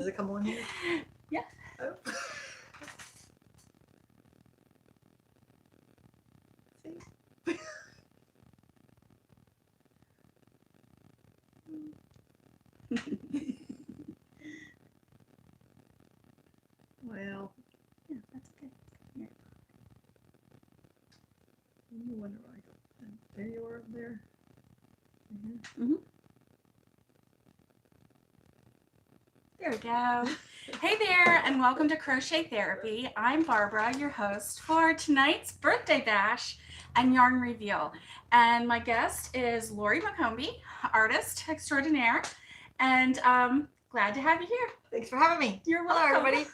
Does it come on here? Yeah. Oh. Well, Yeah, that's okay. Here. you wonder why I go. There you are up there. Mm-hmm. There we go. Hey there, and welcome to Crochet Therapy. I'm Barbara, your host for tonight's birthday bash and yarn reveal. And my guest is Lori McCombie, artist extraordinaire, and glad to have you here. Thanks for having me. You're Hello, welcome. everybody.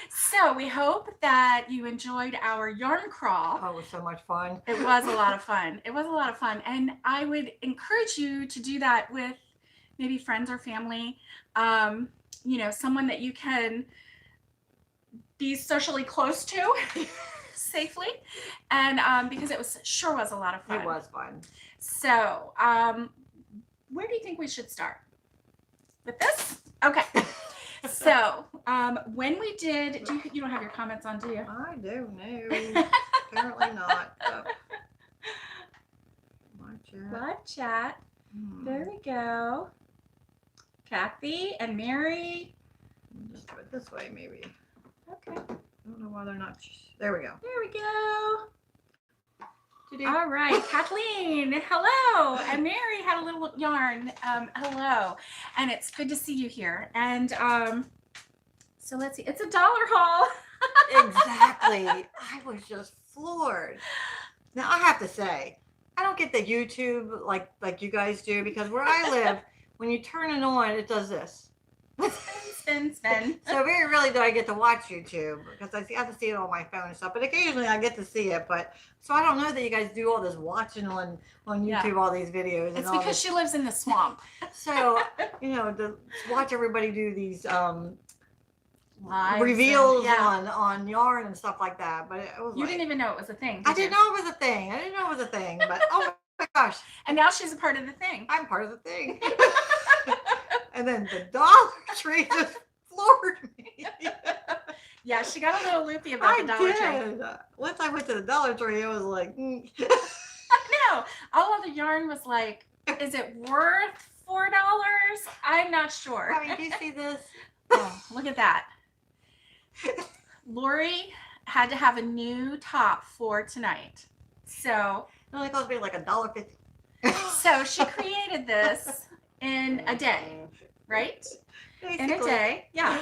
So we hope that you enjoyed our yarn crawl. Oh, it was so much fun. It was a lot of fun. It was a lot of fun. And I would encourage you to do that with maybe friends or family, you know, someone that you can be socially close to safely. And because it sure was a lot of fun. It was fun. So where do you think we should start? With this? Okay. So when we did, you don't have your comments on, do you? I don't know. Apparently not. Oh. Live chat. There we go. Kathy and Mary. Just do it this way, maybe. Okay. I don't know why they're not. There we go. There we go. All right, Kathleen, hello. And Mary had a little yarn. Hello. And it's good to see you here. And so let's see. It's a dollar haul. Exactly. I was just floored. Now I have to say, I don't get the YouTube like you guys do, because where I live, when you turn it on, it does this. Spin, spin. So very rarely do I get to watch YouTube, because I have to see it on my phone and stuff. But occasionally I get to see it. But so I don't know that you guys do all this watching on YouTube, all these videos. And it's all because this. she lives in the swamp. So you know, to watch everybody do these Lives reveals and, on yarn and stuff like that. But it was you didn't even know it was a thing. I didn't know it was a thing. I didn't know it was a thing. But oh my gosh. And now she's a part of the thing. I'm part of the thing. And then the Dollar Tree just floored me. Yeah, she got a little loopy about the Dollar Tree. Once I went to the Dollar Tree, it was like, No, all of the yarn was like, is it worth $4? I'm not sure. I mean, do you see this? Oh, look at that. Lori had to have a new top for tonight. So It only cost me like $1.50. So she created this in a day, right? Basically. In a day, yeah.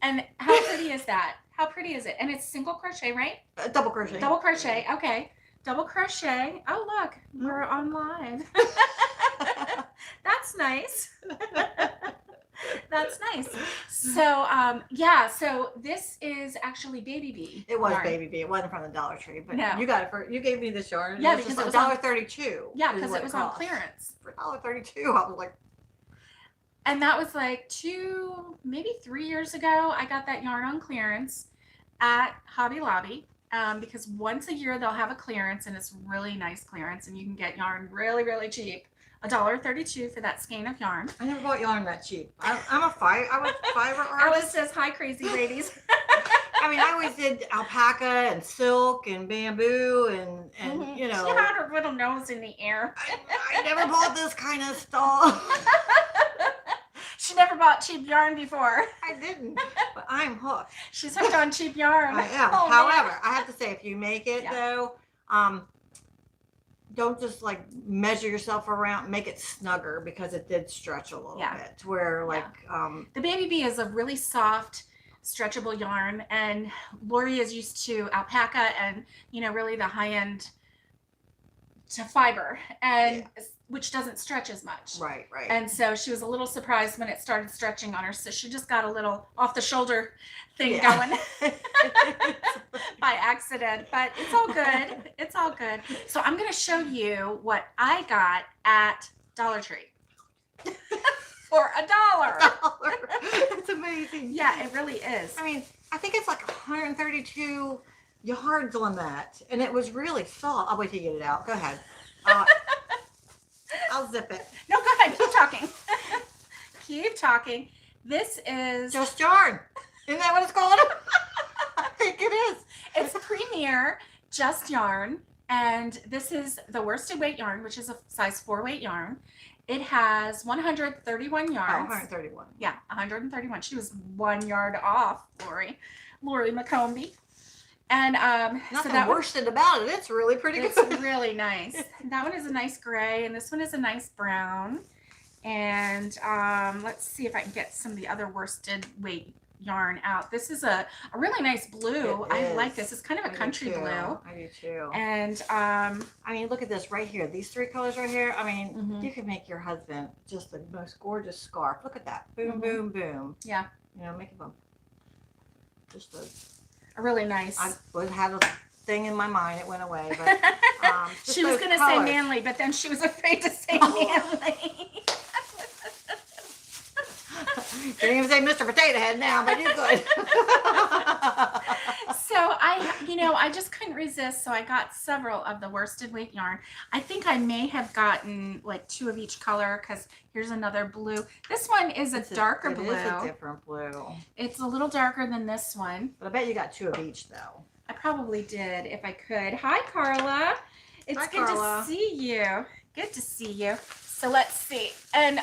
And how pretty is that? How pretty is it? And it's single crochet, right? Double crochet. Double crochet, okay. Double crochet. Oh, look, we're on live. That's nice. That's nice. So, yeah, so this is actually Baby Bee. It was yarn. Baby Bee. It wasn't from the Dollar Tree, but No. you got it you gave me this yarn. Yeah, this because was it was on- $1.32. Yeah, because it was on clearance. For $1.32, I was like, And that was like maybe 3 years ago. I got that yarn on clearance at Hobby Lobby, because once a year they'll have a clearance, and it's really nice clearance, and you can get yarn really, really cheap. $1.32 for that skein of yarn. I never bought yarn that cheap. I was fiber artist. Alice says, hi, crazy ladies. I mean, I always did alpaca and silk and bamboo and you know. She had her little nose in the air. I never bought this kind of stuff. She never bought cheap yarn before. I didn't, but I'm hooked. She's hooked on cheap yarn. I am. Oh, However, man. I have to say, if you make it Yeah. though, don't just like measure yourself around, make it snugger, because it did stretch a little bit. Where like the Baby Bee is a really soft, stretchable yarn, and Lori is used to alpaca and, you know, really the high end to fiber, and which doesn't stretch as much. Right. And so she was a little surprised when it started stretching on her. So she just got a little off the shoulder thing going by accident, but it's all good. It's all good. So I'm going to show you what I got at Dollar Tree for $1. It's amazing. Yeah, it really is. I mean, I think it's like 132 yards on that, and it was really soft. I'll wait till you get it out. Go ahead. I'll zip it. No, go ahead. Keep talking. keep talking. This is Just yarn. Isn't that what it's called? I think it is. it's Premier Just Yarn, and this is the worsted weight yarn, which is a size 4 weight yarn. It has 131 yards. 131. Yeah, 131. She was 1 yard off, Lori McCombie. And Nothing so that worsted about it. It's really pretty it's good. really nice. That one is a nice gray, and this one is a nice brown. And let's see if I can get some of the other worsted weight yarn out. This is a really nice blue. I like this. It's kind of a country blue. I do too. And I mean, look at this right here. These 3 colors right here. I mean, Mhm. you can make your husband just the most gorgeous scarf. Look at that. Boom, boom, boom. Yeah. You know, make them just a really nice. I had a thing in my mind. It went away, but she was going to say manly, but then she was afraid to say manly. Didn't even say Mr. Potato Head now, but you're good. So I just couldn't resist. So I got several of the worsted weight yarn. I think I may have gotten like 2 of each color, because here's another blue. This one is a darker blue. It is a different blue. It's a little darker than this one. But I bet you got 2 of each though. I probably did if I could. Hi, Carla. It's good to see you. Good to see you. So let's see. And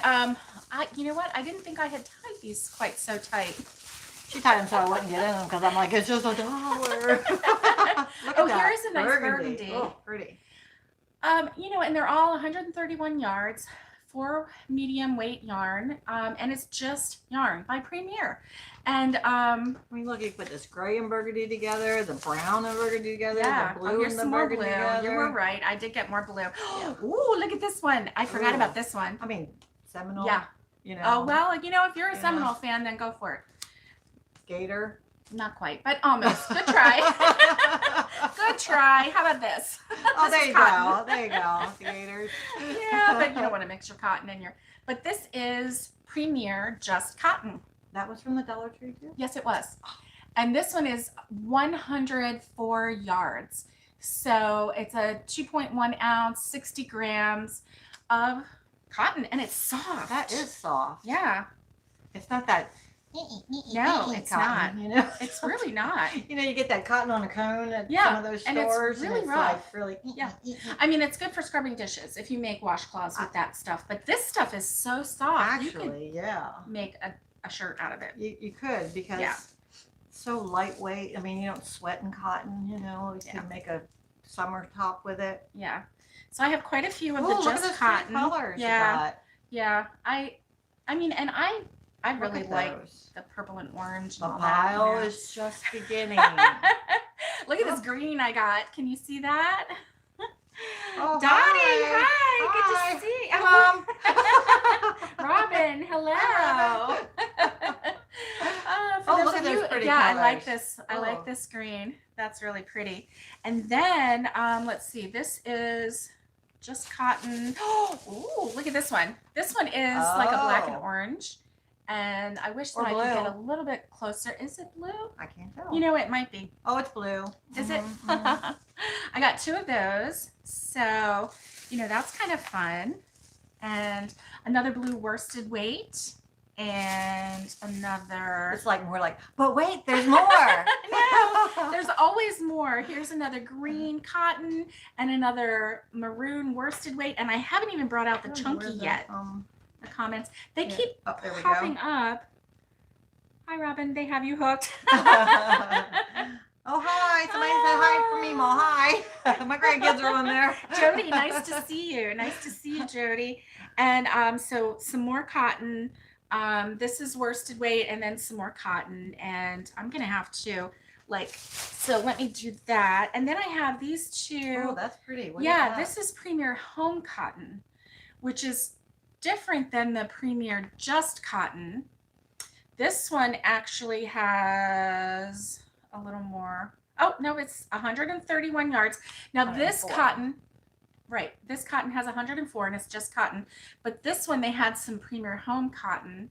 you know what? I didn't think I had tied these quite so tight. She tied them so I wouldn't get in them, because I'm like, it's just $1. Oh, here's a nice burgundy. Oh, pretty. And they're all 131 yards, 4 medium weight yarn, and it's just yarn by Premier. And I mean, look, you put this gray and burgundy together, the brown and burgundy together, yeah. the blue and the burgundy together. You were right. I did get more blue. Yeah. Ooh, look at this one. I forgot about this one. I mean, Seminole. Yeah. You know. Oh, well, if you're a Seminole fan, then go for it. Gator. Not quite, but almost. Good try. Good try. How about this? Oh, This there is you cotton. go. There you go. Gators. Yeah, but you don't want to mix your cotton in your. But this is Premier Just Cotton. That was from the Dollar Tree too? Yes, it was. And this one is 104 yards. So it's a 2.1 ounce, 60 grams of cotton, and it's soft. That is soft. Yeah. It's not that. No, it's cotton, not. You know, It's really not. You know, you get that cotton on a cone at Yeah, some of those and it's stores, really it's rough. like really. Yeah. I mean, it's good for scrubbing dishes if you make washcloths with that stuff. But this stuff is so soft. You Actually, yeah. can make a shirt out of it. You could, because it's so lightweight. I mean, you don't sweat in cotton, you know. You can make a summer top with it. Yeah. So I have quite a few of the Look at just those cotton. pretty colors Yeah. you got. Yeah. I mean, and I Look really at like those. the purple and orange. The And all that, pile yeah. is just beginning. Look at this green I got. Can you see that? Oh, Dottie, hi. good to see. Mom. Robin, hello. For Oh, those look of at you, those pretty yeah, I like colors. this. I like Oh. this green. That's really pretty. And then let's see. This is just cotton. Oh, look at this one. This one is like a black and Oh. orange. And I wish that Or I could get blue. a little bit closer. Is it blue? I can't tell. You know, it might be. Oh, it's blue. Is it? Mhm, mhm. I got 2 of those. So, that's kind of fun. And another blue worsted weight. And another. It's like more like, but wait, there's more. No, there's always more. Here's another green cotton and another maroon worsted weight. And I haven't even brought out the chunky yet. The comments. They Yeah. keep Oh, there we popping up. Hi, Robin. They have you hooked. Oh, hi. Somebody said hi for me, Ma. Hi. My grandkids are on there. Jody, nice to see you. Nice to see you, Jody. And so some more cotton. This is worsted weight, and then some more cotton. And I'm going to have to, so let me do that. And then I have these 2. Oh, that's pretty. What is Yeah, that? this is Premier Home Cotton, which is different than the Premier Just Cotton. This one actually has a little more. Oh, no, it's 131 yards. Now this 104. cotton, right, this cotton has 104 and it's just cotton. But this one, they had some Premier Home Cotton,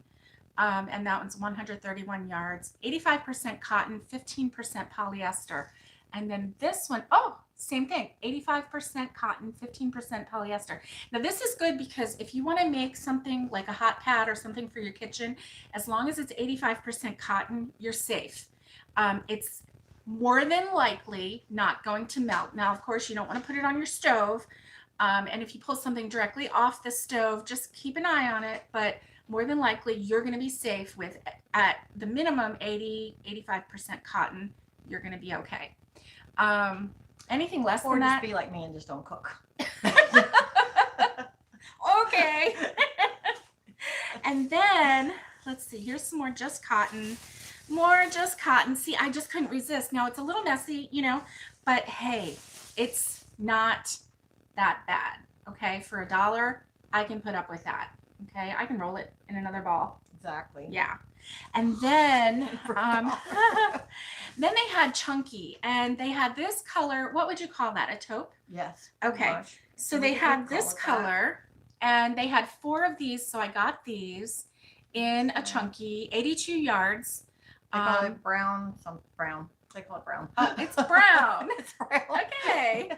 and that one's 131 yards, 85% cotton, 15% polyester. And then this one, oh, same thing, 85% cotton, 15% polyester. Now this is good because if you want to make something like a hot pad or something for your kitchen, as long as it's 85% cotton, you're safe. It's more than likely not going to melt. Now, of course, you don't want to put it on your stove. And if you pull something directly off the stove, just keep an eye on it. But more than likely, you're going to be safe with, at the minimum, 85% cotton. You're going to be okay. Anything less Or than just that? be like me and just don't cook. Okay. And then, let's see, here's some more just cotton. More just cotton. See, I just couldn't resist. Now, it's a little messy, you know, but hey, it's not that bad, okay? For $1, I can put up with that, okay? I can roll it in another ball. Exactly. Yeah. And then, then they had chunky, and they had this color. What would you call that? A taupe? Yes. Okay. Much. So they had this color, and they had 4 of these. So I got these in a chunky, 82 yards. They call it brown, some brown. They call it brown. Oh, it's brown. It's brown. Okay.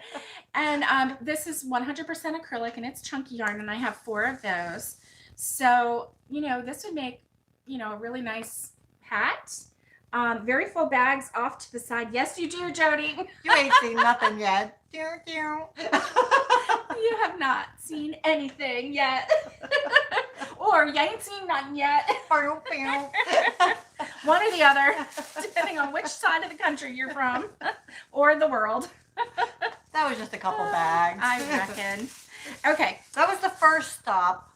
And this is 100% acrylic, and it's chunky yarn, and I have 4 of those. So, you know, this would make, you know, a really nice hat. Very full bags off to the side. Yes, you do, Jody. You ain't seen nothing yet. You have not seen anything yet. Or you ain't seen nothing yet. One or the other, depending on which side of the country you're from or the world. That was just a couple bags. I reckon. Okay. That was the first stop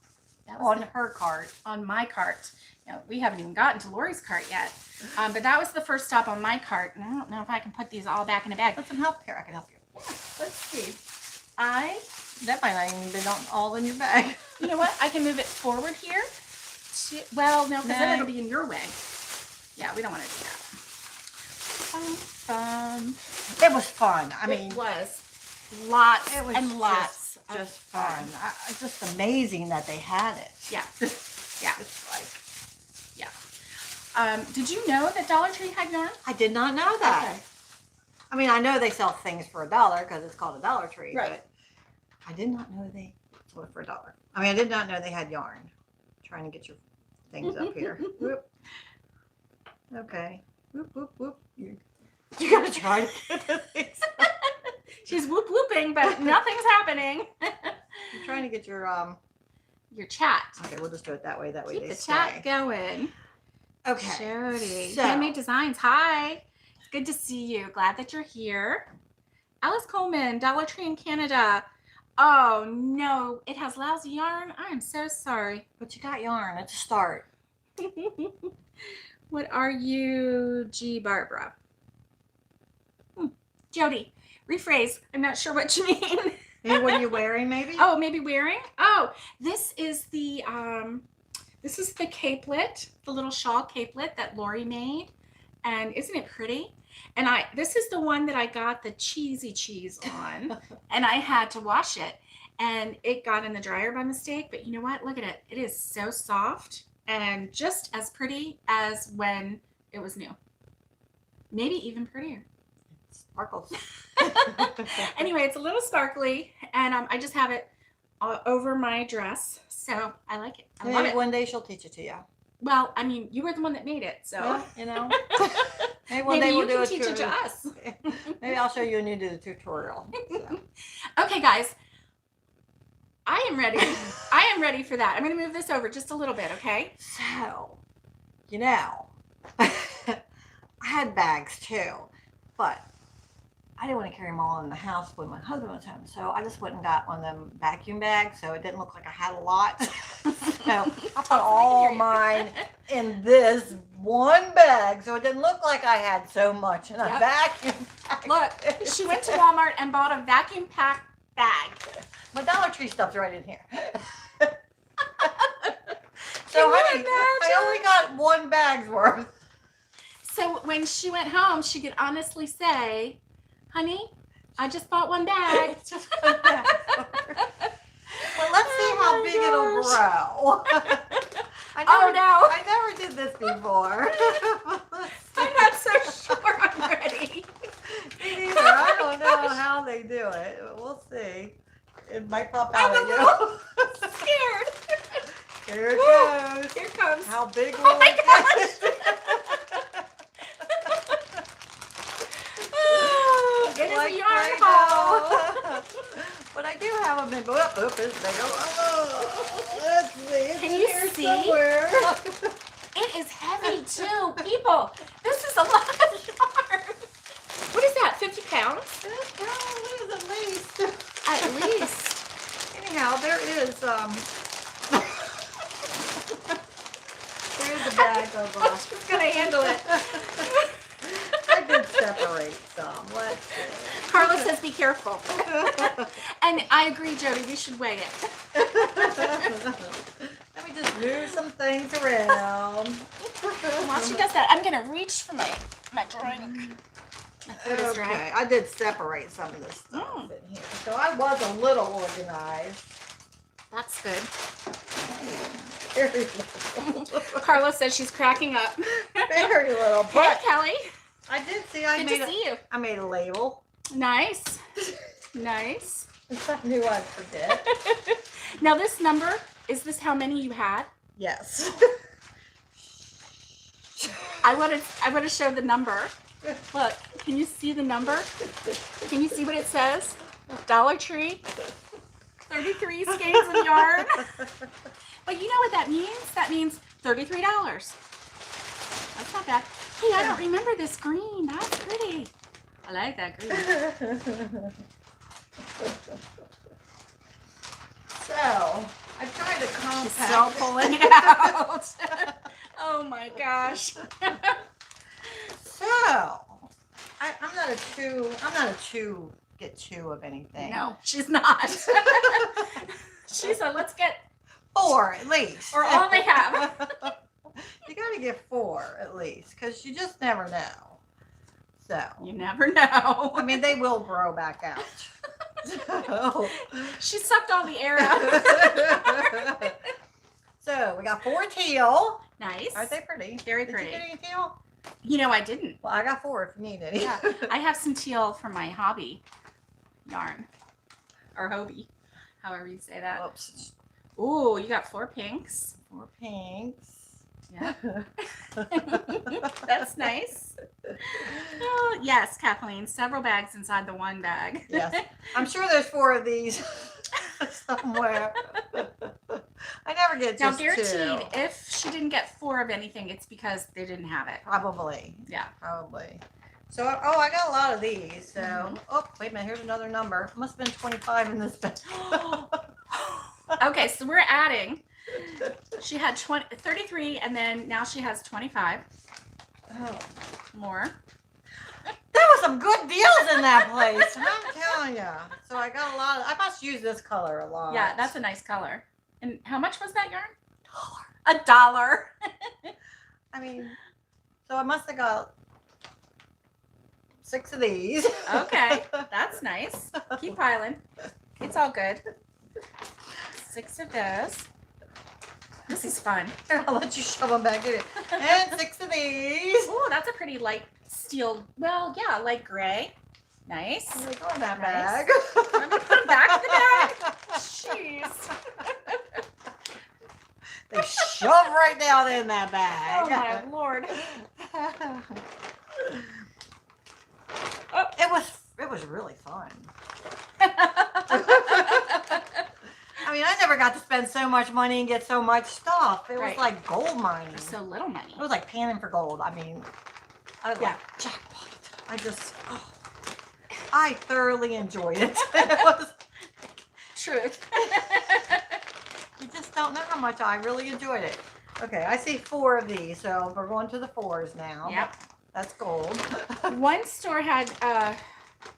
on her cart. On my cart. Now, we haven't even gotten to Lori's cart yet. But that was the first stop on my cart. And I don't know if I can put these all back in a bag. Let some help here. I can help you. Yeah, let's see. That might not even be all in your bag. You know what? I can move it forward here. Well, no, because then it'll be in your way. Yeah, we don't want to do that. It was fun. I mean, it was lots it was and lots. Just fun. It's just amazing that they had it. Yeah. Yeah. It's like, yeah. Did you know that Dollar Tree had yarn? I did not know that. Okay. I mean, I know they sell things for $1 because it's called a Dollar Tree, Right. but I did not know they sold it for $1. I mean, I did not know they had yarn. Trying to get your things up here. Whoop. Okay. Whoop, whoop, whoop. You gotta try to get the things up. She's whoop whooping, but nothing's happening. I'm trying to get your chat. Okay, we'll just do it that way. That way Keep they the stay. chat going. Okay. Jody. So- Handmade Designs. Hi. Good to see you. Glad that you're here. Alice Coleman, Dollar Tree in Canada. Oh no, it has lousy yarn. I am so sorry. But you got yarn. It's a start. What are you, G. Barbara? Jody, rephrase. I'm not sure what you mean. Maybe what are you wearing? Maybe. Oh, maybe wearing? Oh, this is the capelet, the little shawl capelet that Lori made. And isn't it pretty? And this is the one that I got the cheesy cheese on, and I had to wash it, and it got in the dryer by mistake. But you know what? Look at it. It is so soft and just as pretty as when it was new. Maybe even prettier. Sparkles. Anyway, it's a little sparkly, and I just have it over my dress, so I like it. I love Maybe it. one day she'll teach it to you. Well, I mean, you were the one that made it, so Well, you know. Maybe one maybe day we'll you do can a teach it to us. Maybe I'll show you and you do the tutorial. So. Okay, guys, I am ready. I am ready for that. I'm going to move this over just a little bit, okay? So, you know, I had bags too, but I didn't want to carry them all in the house when my husband was home. So I just went and got one of them vacuum bags so it didn't look like I had a lot. So I put all mine in this one bag so it didn't look like I had so much in a vacuum bag. Look, she went to Walmart and bought a vacuum pack bag. My Dollar Tree stuff's right in here. So honey, I only got one bag's worth. So when she went home, she could honestly say, honey, I just bought one bag. Just one bag. Well, let's see how big it'll grow. I never did this before. I'm not so sure I'm ready. Me neither. I don't know how they might pop I'm out a at you. little scared. Here it goes. Here it comes. How big will Oh my it gosh. get? Oh, it is Like a yarn right haul. now. But I do have them in. Oop, it's big. Oh, let's see. It's Can in you here see? somewhere. It is heavy too, people. This is a lot of yarn. What is that? 50 pounds? What is at least? At least. Anyhow, there is there's a bag of I'm just gonna handle it. I did separate some. Let's see. Carla says be careful. And I agree, Jody, we should weigh it. Let me just move some things around. While she does that, I'm gonna reach for my drink. My food is dry. Okay, I did separate some of this stuff in here. So I was a little organized. That's good. Very little. Carla says she's cracking up. Very little. Hey, But Kelly. I did see Good to see you. I made a label. Nice. Nice. I knew I'd forget. Now this number, is this how many you had? Yes. I want to show the number. Look, can you see the number? Can you see what it says? Dollar Tree, 33 skeins of yarn. But you know what that means? That means $33. That's not bad. Hey, I don't remember this green. That's pretty. I like that green. So, I tried to compact. She's still pulling it out. Oh my gosh. So, I'm not a chew of anything. No, she's not. She said, let's get 4 at least. or all they have. You gotta get 4 at least, because you just never know. So, You never know. I mean, they will grow back out. So, She sucked all the air out. so we got 4 teal. Nice. Aren't they pretty? Very Did pretty. you get any teal? You know, I didn't. Well, I got 4 if you need any. Yeah, I have some teal for my hobby yarn. Or hobby. However you say that. Oops. Ooh, you got 4 pinks. 4 pinks. Yeah. That's nice. Oh, yes, Kathleen. Several bags inside the one bag. Yes. I'm sure there's 4 of these somewhere. I never get Now, just guaranteed, 2. if she didn't get 4 of anything, it's because they didn't have it. Probably. Yeah. Probably. So, I got a lot of these. So, oh, wait a minute. Here's another number. Must have been 25 in this bag. Okay, so we're adding. She had 33, and then now she has 25 Oh. more. There was some good deals in that place. I'm telling you. So I got a lot of. I must use this color a lot. Yeah, that's a nice color. And how much was that yarn? $1. I mean, so I must have got 6 of these. Okay, that's nice. Keep piling. It's all good. 6 of those. This is fun. Here, I'll let you shove them back in. And 6 of these. Oh, that's a pretty light steel. Well, yeah, light gray. Nice. I'm gonna go in that Nice. bag. I'm gonna put them back in the bag. Jeez. They shove right down in that bag. Oh my Lord. Oh, it was really fun. I mean, I never got to spend so much money and get so much stuff. It was Right. like gold mining. So little money. It was like panning for gold. I mean, I was Yeah. like, jackpot. I thoroughly enjoyed it. It was, Truth. you just don't know how much I really enjoyed it. Okay, I see 4 of these, so we're going to the 4s now. Yep. That's gold. One store had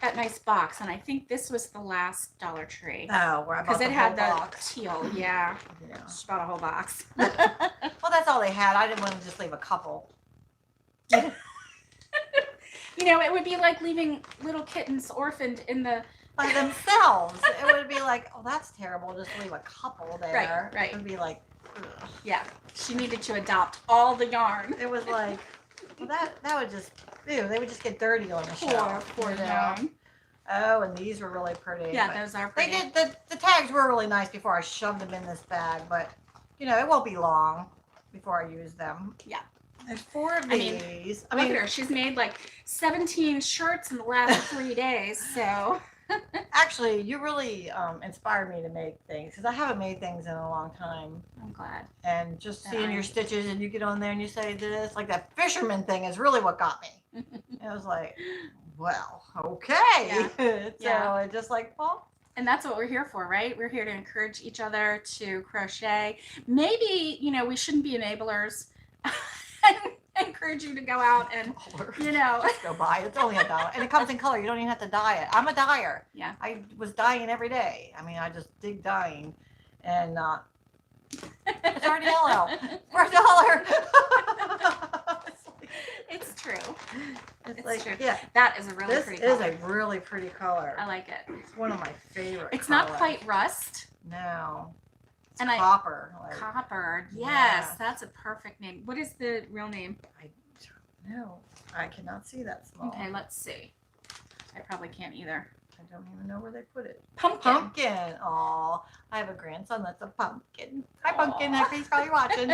that nice box, and I think this was the last Dollar Tree. Oh, where I bought Because the it had whole the box. teal. Yeah. Yeah. She bought a whole box. Well, that's all they had. I didn't want to just leave a couple. You know, it would be like leaving little kittens orphaned in the. By themselves. It would be like, oh, that's terrible. Just leave a couple there. Right. It would be like, ugh. Yeah. She needed to adopt all the yarn. It was like, well, that would just, ew, they would just get dirty on the shelf. Poor you know? yarn. Oh, and these were really pretty. Yeah, but those are they pretty. did the tags were really nice before I shoved them in this bag, but you know it won't be long before I use them. Yeah. There's 4 of these. Look at her. She's made like 17 shirts in the last 3 days. So actually, you really inspired me to make things because I haven't made things in a long time. I'm glad. And just that seeing your stitches and you get on there and you say this, like that fisherman thing is really what got me. And I was like, well, okay. Yeah. So it's just like, well. And that's what we're here for, right? We're here to encourage each other to crochet. Maybe, you know, we shouldn't be enablers. And encourage you to go out and, you know. Just go buy it. It's only $1. And it comes in color. You don't even have to dye it. I'm a dyer. Yeah. I was dyeing every day. I mean, I just dig dyeing. And it's already yellow for $1. It's true. It's like, true. Yeah. That is a really pretty color. This is a really pretty color. I like it. It's one of my favorite It's colors. not quite rust. No. It's And copper. Copper. Yes, Yeah. that's a perfect name. What is the real name? I don't know. I cannot see that small. Okay, let's see. I probably can't either. I don't even know where they put it. Pumpkin. Pumpkin. Aw. I have a grandson that's a pumpkin. Hi, Pumpkin. He's probably watching.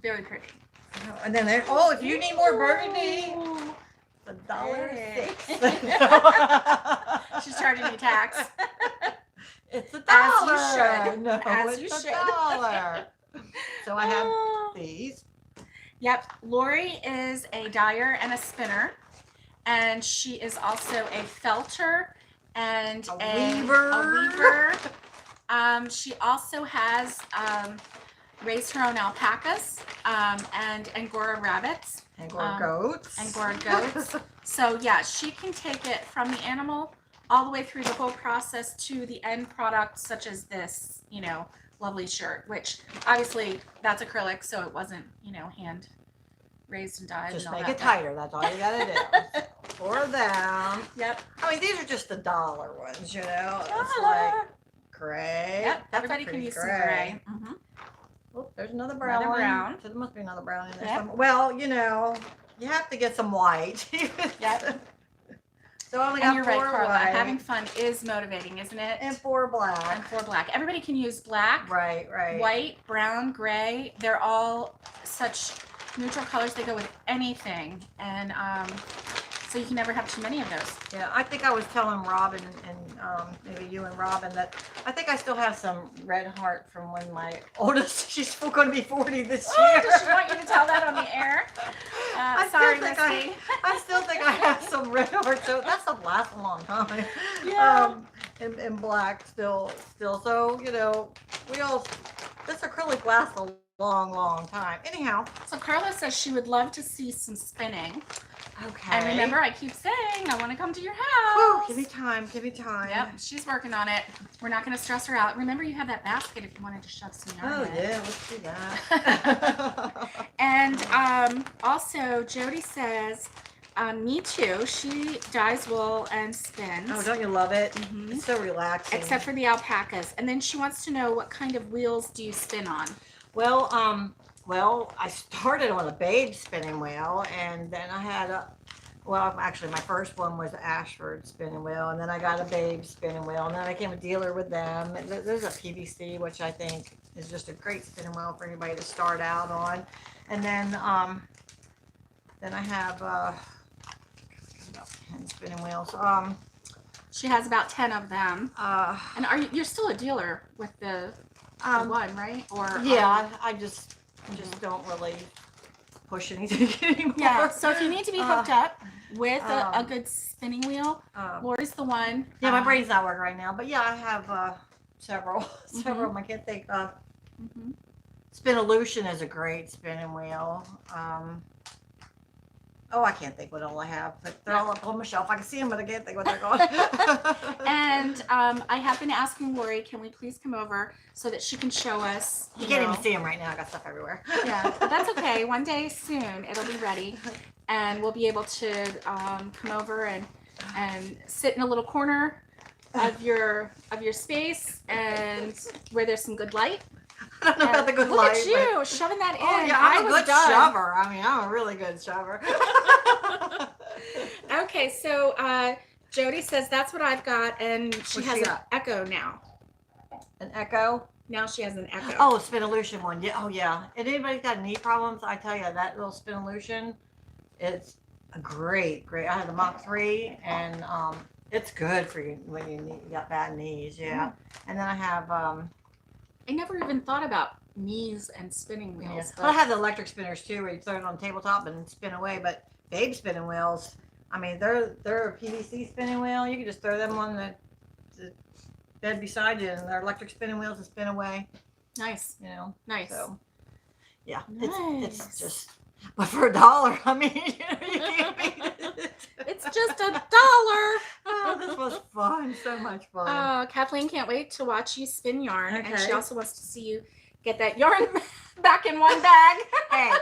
Very pretty. And then there, if you need more burgundy, it's $1.06. She's charging you tax. It's $1. As you should. No, As it's you $1. So I have Oh. these. Yep. Lori is a dyer and a spinner. And she is also a felter and A weaver. She also has raised her own alpacas and Angora rabbits. Angora goats. Angora goats. So yeah, she can take it from the animal all the way through the whole process to the end product, such as this, you know, lovely shirt, which obviously that's acrylic, so it wasn't, you know, hand raised and dyed. Just and all make that, it tighter. That's all you gotta do. For them. Yep. I mean, these are just the dollar ones, you know. It's Dollar. like gray. Yep. That's a Everybody can pretty use some gray. Mm-hmm. Oh, there's another brown Another one. brown. So there must be another brown in there. Yep. somewhere. Well, you know, you have to get some white. Yep. So I only And got you're 4 right, Carla. white Having fun is motivating, isn't it? and 4 And black. 4 black. Everybody can use black, Right. white, brown, gray. They're all such neutral colors. They go with anything. And so you can never have too many of those. Yeah, I think I was telling Robin and maybe you and Robin that I think I still have some red heart from when my oldest, she's going to be 40 this year. Oh, does she want you to tell that on the air? Sorry, Misty. I still think I have some red heart, so that stuff lasts a long time. Yeah. In black still. So, you know, this acrylic lasts a long time. Anyhow. So Carla says she would love to see some spinning. Okay. And remember, I keep saying I want to come to your Whew, house. give me time. Yep, she's working on it. We're not going to stress her out. Remember, you have that basket if you wanted to shove some yarn Oh, in. yeah, let's do that. And also, Jody says, me too. She dyes wool and spins. Oh, don't you love it? Mhm. It's so relaxing. Except for the alpacas. And then she wants to know, what kind of wheels do you spin on? Well, I started on a Babe spinning wheel, and then I had actually my first one was the Ashford spinning wheel, and then I got a Babe spinning wheel, and then I became a dealer with them. And there's a PVC, which I think is just a great spinning wheel for anybody to start out on. And then I have about 10 spinning wheels. She has about 10 of them. Uh, And you're still a dealer with the one, right? Or yeah, I just don't really push anything anymore. Yeah. So if you need to be hooked up with a um, good spinning wheel, Lori's the one. Yeah, my brain's not working right now, but yeah, I have several of them. I can't think. Mhm. Spinolution is a great spinning wheel. I can't think what all I have, but they're all up on my shelf. I can see them, but I can't think what they're called. And I have been asking Lori, can we please come over so that she can show us? You can't even see them right now. I got stuff everywhere. Yeah, but that's okay. One day soon it'll be ready, and we'll be able to come over and sit in a little corner of your space, and where there's some good light. I don't know about the good Look light. at you shoving that in. Oh, yeah, I'm a was good done. shover. I mean, I'm a really good shover. Okay, so Jody says that's what I've got, and she What's has she an got? Echo now. An Echo? Now she has an Echo. Oh, Spinolution one. Yeah. Oh, yeah. If anybody's got knee problems, I tell you, that little Spinolution, it's a great. I had the Mach 3, and it's good for you when you got bad knees. Yeah. And then I have, I never even thought about knees and spinning yeah. wheels. But I have the electric spinners too, where you throw it on the tabletop and spin away. But babe spinning wheels, I mean, they're a PVC spinning wheel. You can just throw them on the bed beside you, and they're electric spinning wheels and spin away. Nice. You know. Nice. So, yeah, Nice. it's just. But for $1, I mean, you can't beat it. It's just $1. Oh, this was fun. So much fun. Oh, Kathleen can't wait to watch you spin yarn, and she Okay. also wants to see you get that yarn back in one bag. Hey,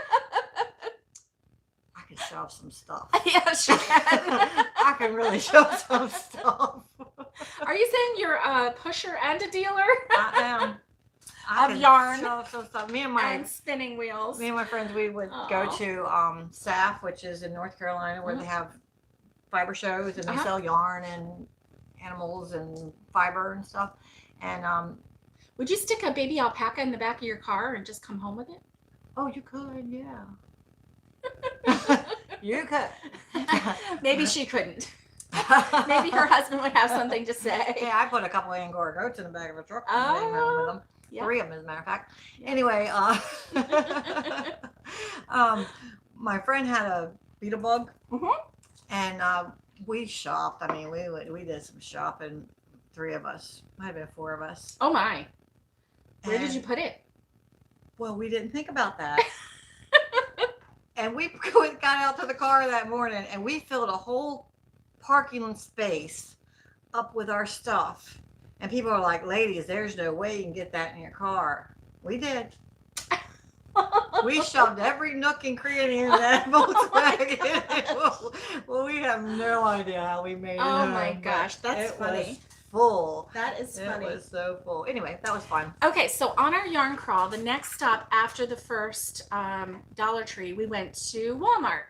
I can show some stuff. Yeah, she can. I can really show some stuff. Are you saying you're a pusher and a dealer? I am. Of yarn show some stuff. and spinning wheels. Me and my friends, we would go to SAF, which is in North Carolina, where they have fiber shows, and they sell yarn and animals and fiber and stuff. And would you stick a baby alpaca in the back of your car and just come home with it? oh, you could, yeah. You could. Maybe she couldn't. Maybe her husband would have something to say. Yeah, I put a couple of Angora goats in the back of a truck and came home with them. Yeah. 3 of them, as a matter of fact. Yeah. Anyway, my friend had a beetle bug, and we shopped. I mean, we did some shopping. 3 of us, might have been 4 of us. Oh my! Where did And, you put it? well, we didn't think about that. And we got out to the car that morning, and we filled a whole parking space up with our stuff. And people are like, ladies, there's no way you can get that in your car. We did. We shoved every nook and cranny in that Volkswagen. Well, we have no idea how we made it. Oh my home, gosh, but that's it funny. was full. That is funny. It was so full. Anyway, that was fun. Okay, so on our yarn crawl, the next stop after the first Dollar Tree, we went to Walmart.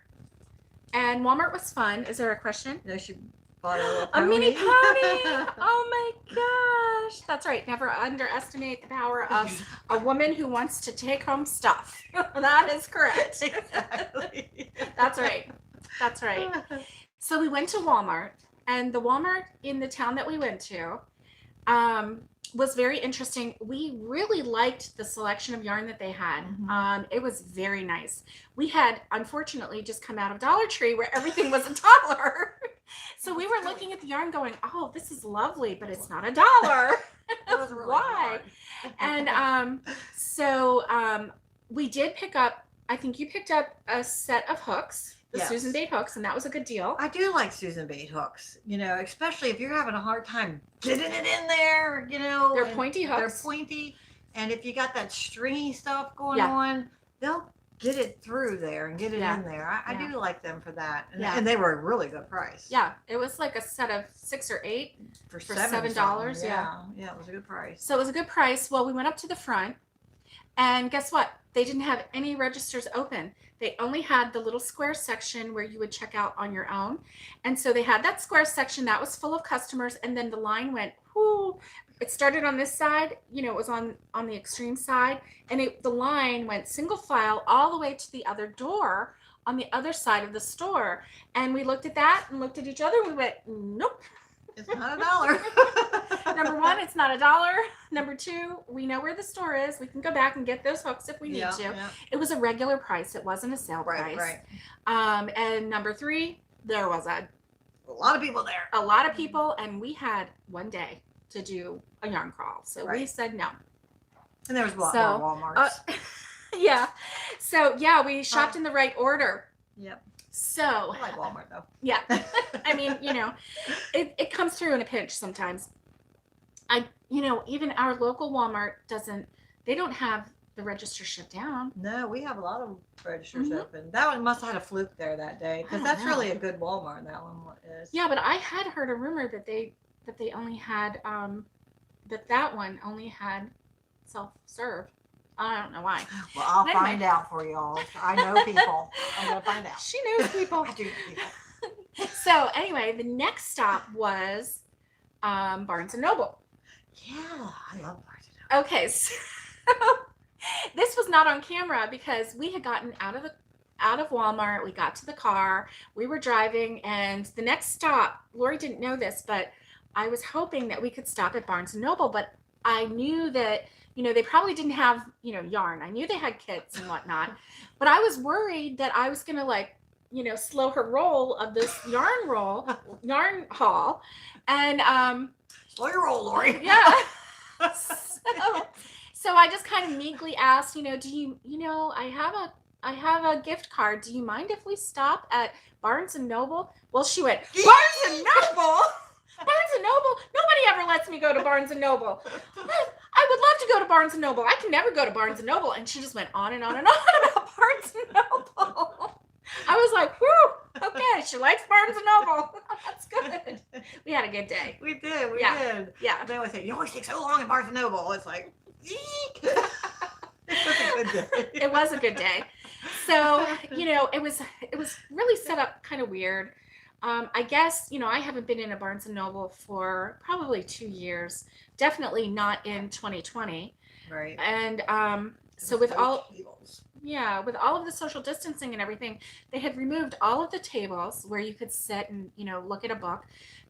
And Walmart was fun. Is there a question? You know, she bought a little A mini pony. pony! Oh my gosh! That's right. Never underestimate the power of a woman who wants to take home stuff. That is correct. Exactly. That's right. That's right. So we went to Walmart, and the Walmart in the town that we went to was very interesting. We really liked the selection of yarn that they had. It was very nice. We had, unfortunately, just come out of Dollar Tree where everything was $1. So we were looking at the yarn going, oh, this is lovely, but it's not $1. That was really Why? hard. And so we did pick up, I think you picked up a set of hooks, the Yes. Susan Bate hooks, and that was a good deal. I do like Susan Bate hooks, you know, especially if you're having a hard time getting it in there, you know. They're and pointy They're hooks. pointy. And if you got that stringy stuff going Yeah. on, they'll get it through there and get it Yeah. in there. I Yeah. do like them for that. And, Yeah. and they were a really good price. Yeah, it was like a set of 6 or 8. For $7, $7. yeah. Yeah, it was a good price. So it was a good price. Well, we went up to the front, and guess what? They didn't have any registers open. They only had the little square section where you would check out on your own. And so they had that square section that was full of customers, and then the line went, whoo. It started on this side, you know, it was on the extreme side, and the line went single file all the way to the other door on the other side of the store. And we looked at that and looked at each other, and we went, nope. It's not $1. Number 1, it's not $1. Number 2, we know where the store is. We can go back and get those hooks if we need to. Yeah. It was a regular price. It wasn't a sale price. Right. And number 3, there was A lot of people there. a lot of people, and we had one day to do a yarn crawl. So we Right. said no. And there was a lot So, more Walmarts. Yeah. So yeah, we shopped in the right order. Yep. So I like Walmart though. yeah. I mean, you know, it comes through in a pinch sometimes. Even our local Walmart they don't have the register shut down. No, we have a lot of registers Mhm. open. That one must have had a fluke there that day, I because don't that's know. really a good Walmart. That one is. Yeah, but I had heard a rumor that they only had that one only had self-serve. I don't know why. Well, I'll Anyway. find out for y'all. I know people. I'm gonna find out. She knows people. I do know people. So anyway, the next stop was Barnes and Noble. Yeah, I love Barnes and Noble. Okay, so this was not on camera because we had gotten out of Walmart. We got to the car. We were driving, and the next stop, Lori didn't know this, but I was hoping that we could stop at Barnes and Noble, but I knew that, they probably didn't have, yarn. I knew they had kits and whatnot, but I was worried that I was going to slow her roll of this yarn haul. And, slow your roll, Lori. yeah. So I just kind of meekly asked, do you, I have a gift card. Do you mind if we stop at Barnes and Noble? Well, she went, Barnes and Noble? Barnes and Noble? Nobody ever lets me go to Barnes and Noble. I would love to go to Barnes and Noble. I can never go to Barnes and Noble. And she just went on and on and on about Barnes and Noble. I was like, whew, okay, she likes Barnes and Noble. That's good. We had a good day. We did. We Yeah. did. Yeah. They always say, you always take so long in Barnes and Noble. It's like, eek. It was a good day. It was a good day. So, it was really set up kind of weird. I guess, I haven't been in a Barnes and Noble for probably 2 years. Definitely not in 2020. Right. And so with all of the social distancing and everything, they had removed all of the tables where you could sit and, look at a book.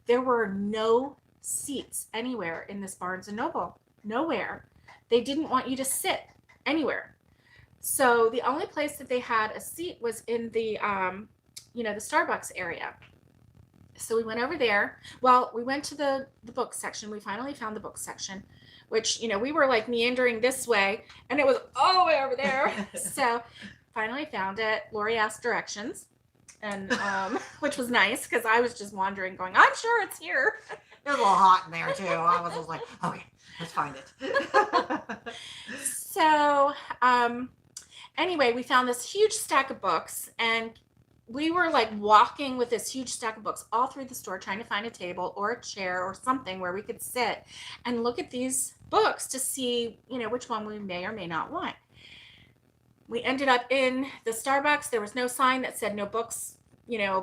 There were no seats anywhere in this Barnes and Noble. Nowhere. They didn't want you to sit anywhere. So the only place that they had a seat was in the the Starbucks area. So we went over there. Well, we went to the book section. We finally found the book section, which, we were like meandering this way, and it was all the way over there. So finally found it. Lori asked directions, and which was nice because I was just wandering going, I'm sure it's here. It was a little hot in there too. I was just like, okay, let's find it. So anyway, we found this huge stack of books, and we were like walking with this huge stack of books all through the store trying to find a table or a chair or something where we could sit and look at these books to see, which one we may or may not want. We ended up in the Starbucks. There was no sign that said no books,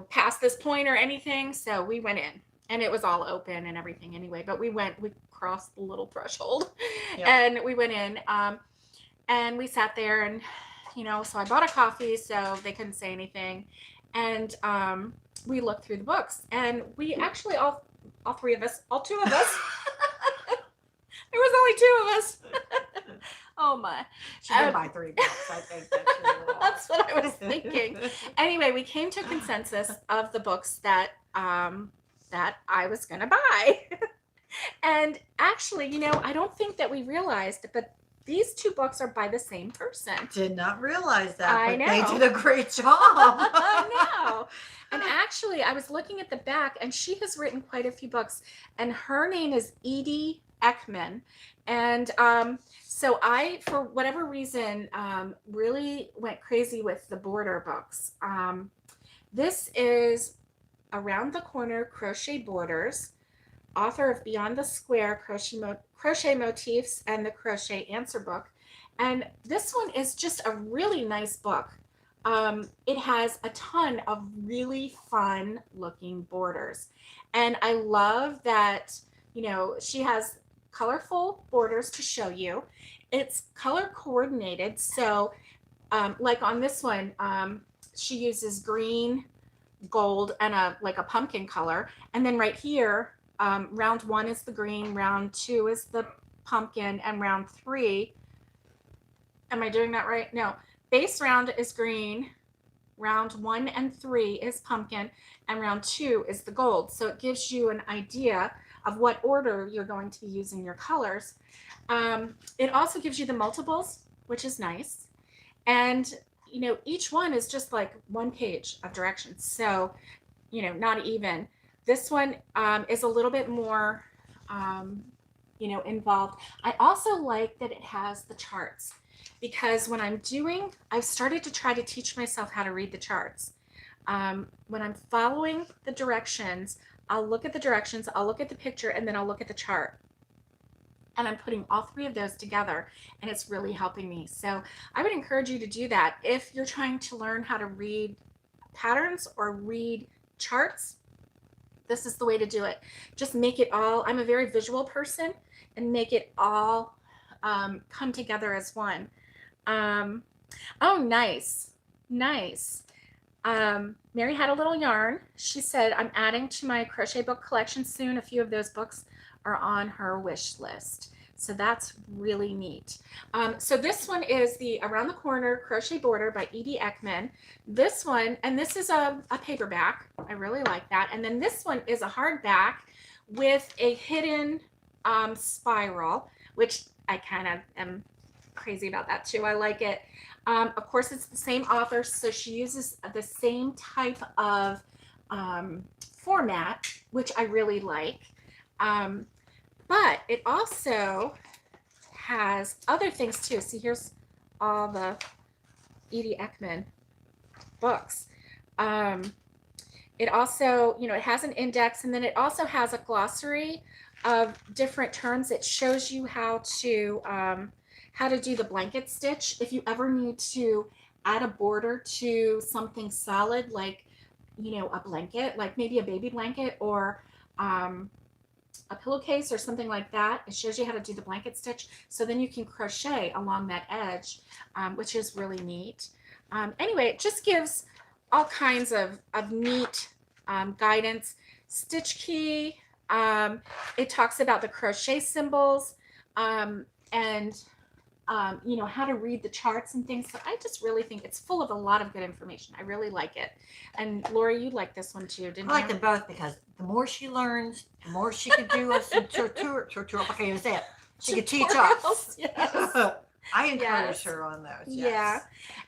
past this point or anything. So we went in, and it was all open and everything anyway. But we crossed the little threshold. Yep. And we went in, and we sat there, and, so I bought a coffee so they couldn't say anything. And we looked through the books, and we actually, all two of us, there was only 2 of us. Oh my. She did buy 3 books, I think. That's what I was thinking. Anyway, we came to a consensus of the books that I was going to buy. And actually, I don't think that we realized it, but these 2 books are by the same person. Did not realize that. I know. They did a great job. I know. And actually, I was looking at the back, and she has written quite a few books, and her name is Edie Ekman. And so I, for whatever reason, really went crazy with the border books. This is Around the Corner Crochet Borders, author of Beyond the Square Crochet Motifs and the Crochet Answer Book. And this one is just a really nice book. It has a ton of really fun looking borders. And I love that, she has colorful borders to show you. It's color coordinated. So like on this one, she uses green, gold, and a pumpkin color. And then right here, round 1 is the green, round 2 is the pumpkin, and round 3, am I doing that right? No, base round is green, round 1 and 3 is pumpkin, and round 2 is the gold. So it gives you an idea of what order you're going to be using your colors. It also gives you the multiples, which is nice. And, each one is just like 1 page of directions. So, not even. This one is a little bit more, involved. I also like that it has the charts, because when I've started to try to teach myself how to read the charts. When I'm following the directions, I'll look at the directions, I'll look at the picture, and then I'll look at the chart. And I'm putting all 3 of those together, and it's really helping me. So I would encourage you to do that if you're trying to learn how to read patterns or read charts, this is the way to do it. Just make it all, I'm a very visual person, and make it all come together as one. Oh, nice. Nice. Mary had a little yarn. She said, I'm adding to my crochet book collection soon. A few of those books are on her wish list. So that's really neat. So this one is the Around the Corner Crochet Border by Edie Ekman. This one, and this is a paperback. I really like that. And then this one is a hardback with a hidden spiral, which I kind of am crazy about that too. I like it. Of course, it's the same author, so she uses the same type of format, which I really like. But it also has other things too. See, here's all the Edie Ekman books. It also, you know, it has an index, and then it also has a glossary of different terms. It shows you how to do the blanket stitch if you ever need to add a border to something solid, like, you know, a blanket, like maybe a baby blanket or a pillowcase or something like that. It shows you how to do the blanket stitch, so then you can crochet along that edge, which is really neat. Anyway, it just gives all kinds of neat guidance. Stitch key, it talks about the crochet symbols, and you know, how to read the charts and things. So I just really think it's full of a lot of good information. I really like it. And Lori, you like this one too, didn't you? I like them both because the more she learns, the more she can do us some tutorial. I can't even say it. She can teach us. Yes. I encourage her on those. Yes. Yeah.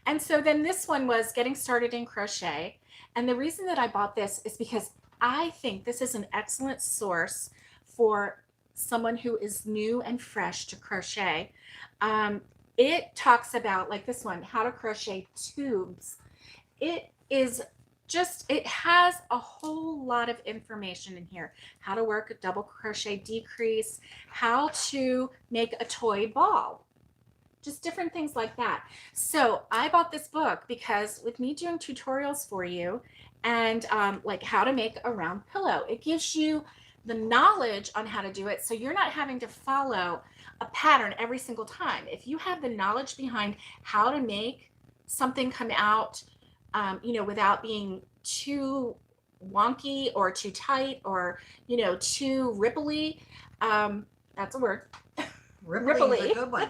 And so then this one was Getting Started in Crochet. And the reason that I bought this is because I think this is an excellent source for someone who is new and fresh to crochet. It talks about, like this one, how to crochet tubes. It is just, it has a whole lot of information in here. How to work a double crochet decrease, how to make a toy ball, just different things like that. So I bought this book because with me doing tutorials for you and like how to make a round pillow, it gives you the knowledge on how to do it, so you're not having to follow a pattern every single time. If you have the knowledge behind how to make something come out, you know, without being too wonky or too tight or, you know, too ripply, that's a word. Ripply is a good one.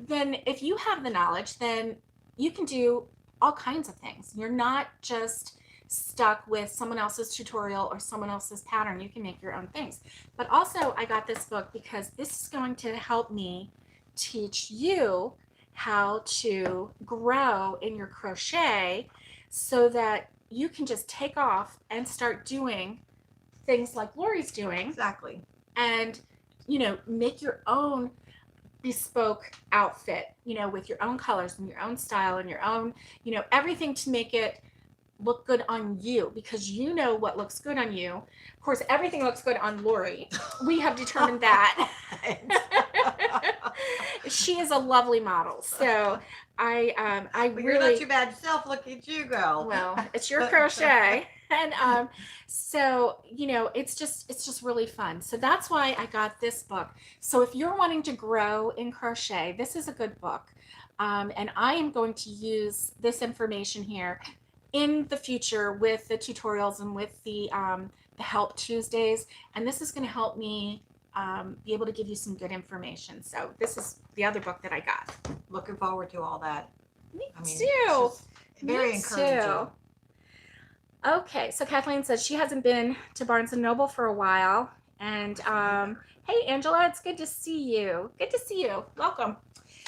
Then if you have the knowledge, then you can do all kinds of things. You're not just stuck with someone else's tutorial or someone else's pattern. You can make your own things. But also I got this book because this is going to help me teach you how to grow in your crochet so that you can just take off and start doing things like Lori's doing. Exactly. And, you know, make your own bespoke outfit, you know, with your own colors and your own style and your own, you know, everything to make it look good on you, because you know what looks good on you. Of course, everything looks good on Lori. We have determined that. She is a lovely model. So I But really, you're not too bad yourself. Look at you go. well, it's your crochet. And so, you know, it's just really fun. So that's why I got this book. So if you're wanting to grow in crochet, this is a good book. And I am going to use this information here in the future with the tutorials and with the Help Tuesdays. And this is going to help me be able to give you some good information. So this is the other book that I got. Looking forward to all that. Me I mean, too. it's just very Me encouraging. too. Okay, so Kathleen says she hasn't been to Barnes & Noble for a while. And hey, Angela, it's good to see you. Good to see you. Welcome.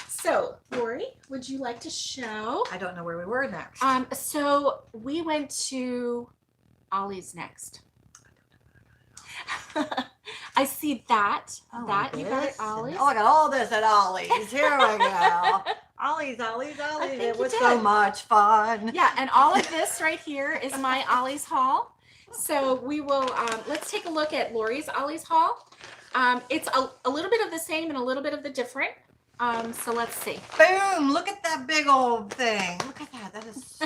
So, Lori, would you like to show? I don't know where we were next. So we went to Ollie's next. I see that. Oh, that you got at this and- Ollie's. Oh, I got all this at Ollie's. Here we go. Ollie's. think It you was so did. much fun. Yeah, and all of this right here is my Ollie's haul. So we will, let's take a look at Lori's Ollie's haul. It's a little bit of the same and a little bit of the different. So let's see. Boom! Look at that big old thing. Look at that. That is so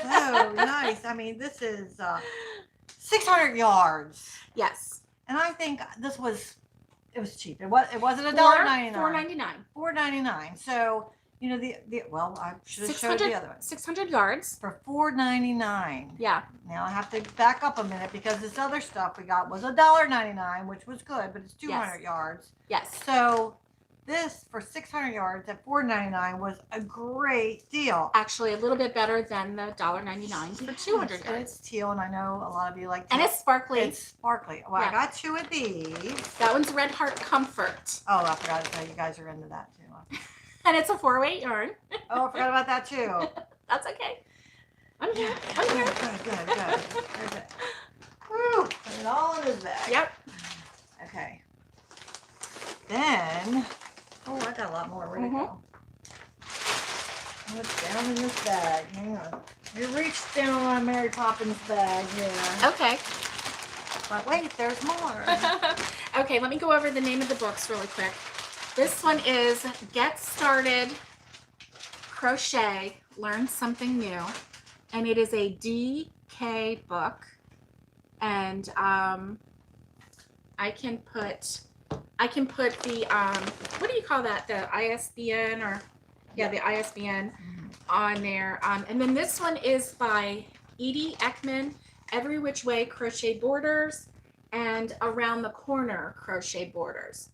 nice. I mean, this is 600 yards. Yes. And I think it was cheap. It wasn't $1.99. $4.99. So, you know, well, I should have showed the other one. 600 yards. For $4.99. Yeah. Now I have to back up a minute because this other stuff we got was $1.99, which was good, but it's 200 yards. Yes. So this for 600 yards at $4.99 was a great deal. Actually, a little bit better than the $1.99 for 200 yards. And it's teal, and I know a lot of you like teal. And it's sparkly. It's sparkly. Well, I got 2 of these. That one's Red Heart Comfort. Oh, I forgot to tell you guys are into that too. And it's a 4-weight yarn. Oh, I forgot about that too. That's okay. I'm here. I'm here. Good. There's it. Woo! Put it all in this bag. Yep. Okay. Then, oh, I got a lot more. Where'd it go? What's down in this bag? Hang on. You reached down on Mary Poppins bag here. Okay. But wait, there's more. Okay, let me go over the name of the books really quick. This one is Get Started Crochet, Learn Something New. And it is a DK book. And I can put the what do you call that? The ISBN or the ISBN on there. And then this one is by Edie Ekman, Every Which Way Crochet Borders and Around the Corner Crochet Borders.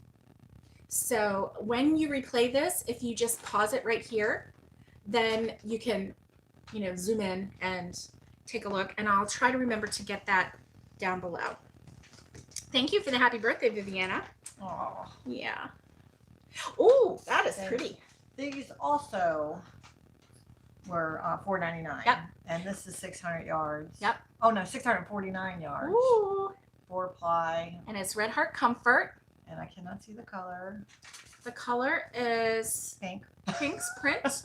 So when you replay this, if you just pause it right here, then you can, you know, zoom in and take a look. And I'll try to remember to get that down below. Thank you for the happy birthday, Viviana. Oh. Yeah. Oh, that is pretty. These also were $4.99. Yep. And this is 600 yards. Yep. Oh no, 649 yards. Ooh. 4-ply. And it's Red Heart Comfort. And I cannot see the color. The color is Pink. Pink's Print.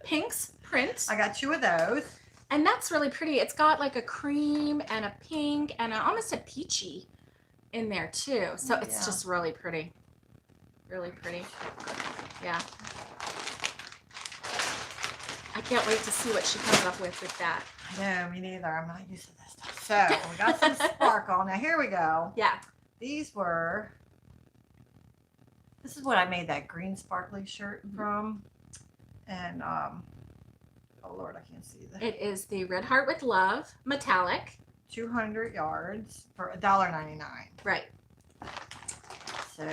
Pink's Print. I got 2 of those. And that's really pretty. It's got like a cream and a pink and almost a peachy in there too. So it's just really pretty. Really pretty. Yeah. I can't wait to see what she comes up with that. I know, me neither. I'm not used to this stuff. So we got some sparkle. Now here we go. Yeah. These were, this is what I made that green sparkly shirt from. And, oh Lord, I can't see that. It is the Red Heart with Love metallic. 200 yards for $1.99. Right. So,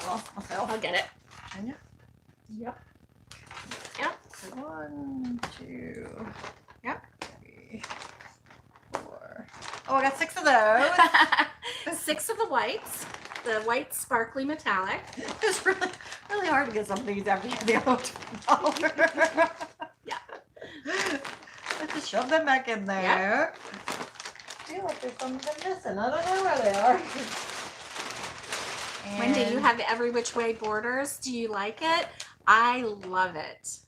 lost myself. I'll get it. Can you? Yep. Yep. 1, 2, Yep. 3, 4. Oh, I got 6 of those. 6 of the whites. The white sparkly metallic. It's really hard to get some of these after you have the $1. Yeah. I just shove them back in there. I feel like there's something missing. I don't know where they are. Wendy, you have the Every Which Way borders. Do you like it? I love it.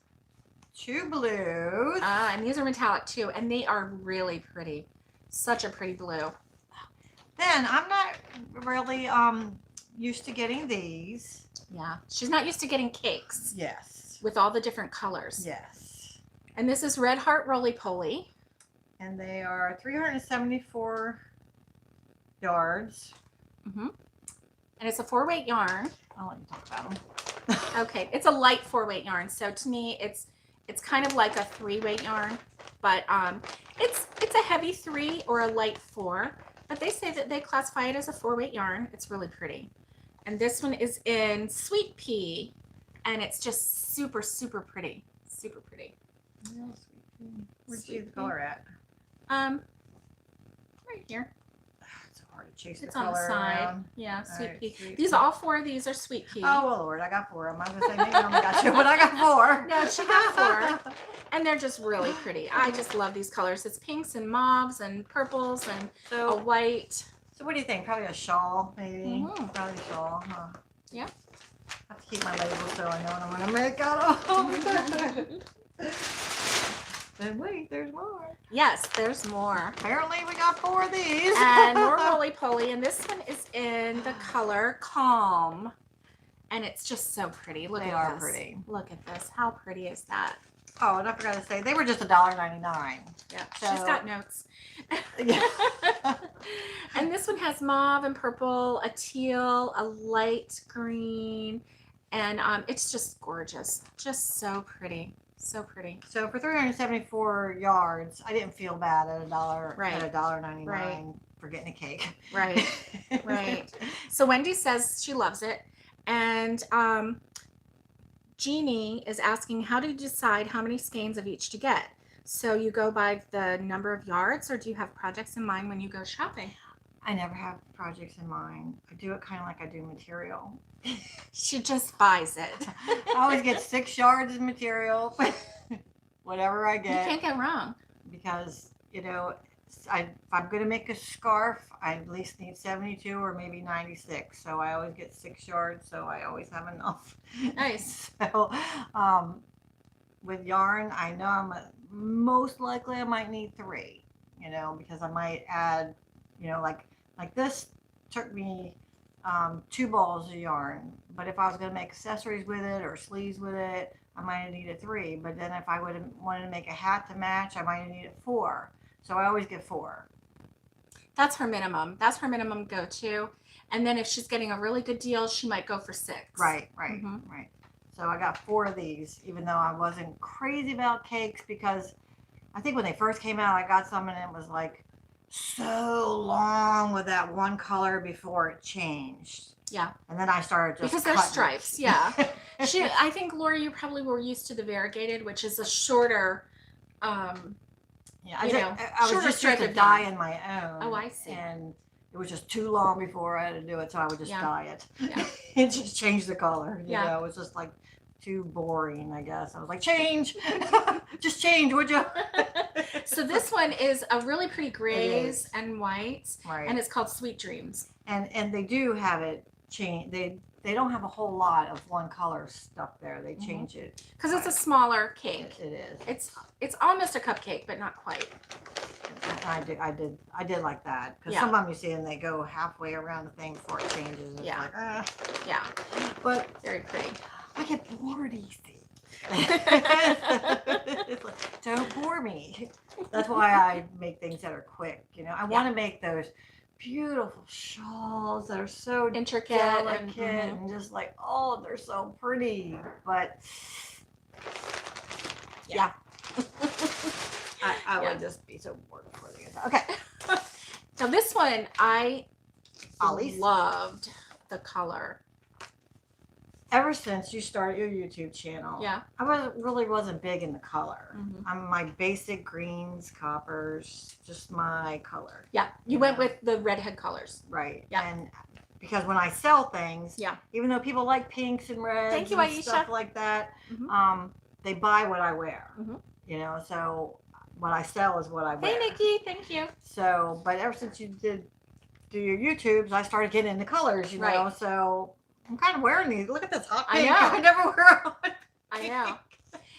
2 blues. And these are metallic too, and they are really pretty. Such a pretty blue. Then I'm not really used to getting these. Yeah, she's not used to getting cakes. Yes. With all the different colors. Yes. And this is Red Heart Roly-Poly. And they are 374 yards. Mm-hmm. And it's a 4-weight yarn. I'll let you talk about them. Okay, it's a light 4-weight yarn. So to me, it's kind of like a 3-weight yarn, but it's a heavy 3 or a light 4. But they say that they classify it as a 4-weight yarn. It's really pretty. And this one is in Sweet Pea, and it's just super, super pretty. Super pretty. Yeah, Sweet Pea. Where'd you see the color at? Right here. It's so hard to chase It's the on the color side. around. Yeah, Sweet Right, Pea. Sweet These Pea. all 4 of these are Sweet Pea. Oh, well, Lord, I got 4 of them. I was going to say, maybe I only got 2, but I got 4. No, she got 4. And they're just really pretty. I just love these colors. It's pinks and mauves and purples and a white. So what do you think? Probably a shawl, maybe? Mm-hmm. Probably a shawl, huh? Yeah. I have to keep my labels so I know what I'm going to make out of. And wait, there's more. Yes, there's more. Apparently we got 4 of these. And more roly-poly. And this one is in the color Calm. And it's just so pretty. Look They at are this. pretty. Look at this. How pretty is that? Oh, and I forgot to say, they were just $1.99. Yeah, So, she's got notes. yeah. And this one has mauve and purple, a teal, a light green, and it's just gorgeous. Just so pretty. So pretty. So for 374 yards, I didn't feel bad at Right. $1.99 Right. for getting a cake. Right. Right. So Wendy says she loves it. And Jeannie is asking, how do you decide how many skeins of each to get? So you go by the number of yards, or do you have projects in mind when you go shopping? I never have projects in mind. I do it kind of like I do material. She just buys it. I always get 6 yards of material, whatever I You get. can't get wrong. Because, you know, if I'm going to make a scarf, I at least need 72 or maybe 96. So I always get 6 yards, so I always have enough. Nice. So with yarn, I know most likely I might need 3, you know, because I might add, you know, like this took me 2 balls of yarn. But if I was going to make accessories with it or sleeves with it, I might have needed 3. But then if I would have wanted to make a hat to match, I might have needed 4. So I always get 4. That's her minimum. That's her minimum go-to. And then if she's getting a really good deal, she might go for 6. Right. Mhm. Right. So I got 4 of these, even though I wasn't crazy about cakes, because I think when they first came out, I got some and it was like so long with that one color before it changed. Yeah. And then I started just because they're cutting stripes. it. Yeah. I think, Laura, you probably were used to the variegated, which is a shorter, Yeah, I was shorter just stripe used to of yarn. dye in my own. Oh, I see. And it was just too long before I had to do it, so I would just Yeah. dye it. Yeah. And just change the color. You Yeah. know, it was just like too boring, I guess. I was like, change, just change, would you? So this one is a really pretty grays is. and whites, Right. and it's called Sweet Dreams. And they do have it change. They don't have a whole lot of one color stuff there. They Mhm. change it. Because it's a smaller cake. It is. It's almost a cupcake, but not quite. I did like that, because Yeah. some of them you see and they go halfway around the thing before it changes. It's Yeah. like, Yeah, but very pretty. I get bored easy. It's like, don't bore me. That's why I make things that are quick. You know, I want to make those beautiful shawls that are so Intricate delicate and, and just like, oh, they're so pretty. But Yeah. I Yeah. would just be so bored before they get okay. So this one, I Ollie's. loved the color. Ever since you started your YouTube channel, Yeah. I really wasn't big in the color. Mhm. I'm my basic greens, coppers, just my color. Yeah, you went with the redhead colors. Right. Yeah. And because when I sell things, Yeah. even though people like pinks and reds Thank you, and Aisha. stuff like that, Mhm. they buy what I wear. Mhm. You know, so what I sell is what I wear. Hey, Nikki, thank you. So, but ever since you did do your YouTubes, I started getting into colors, you know, Right. so I'm kind of wearing these. Look at this hot I pink. know. I never wear a hot I know.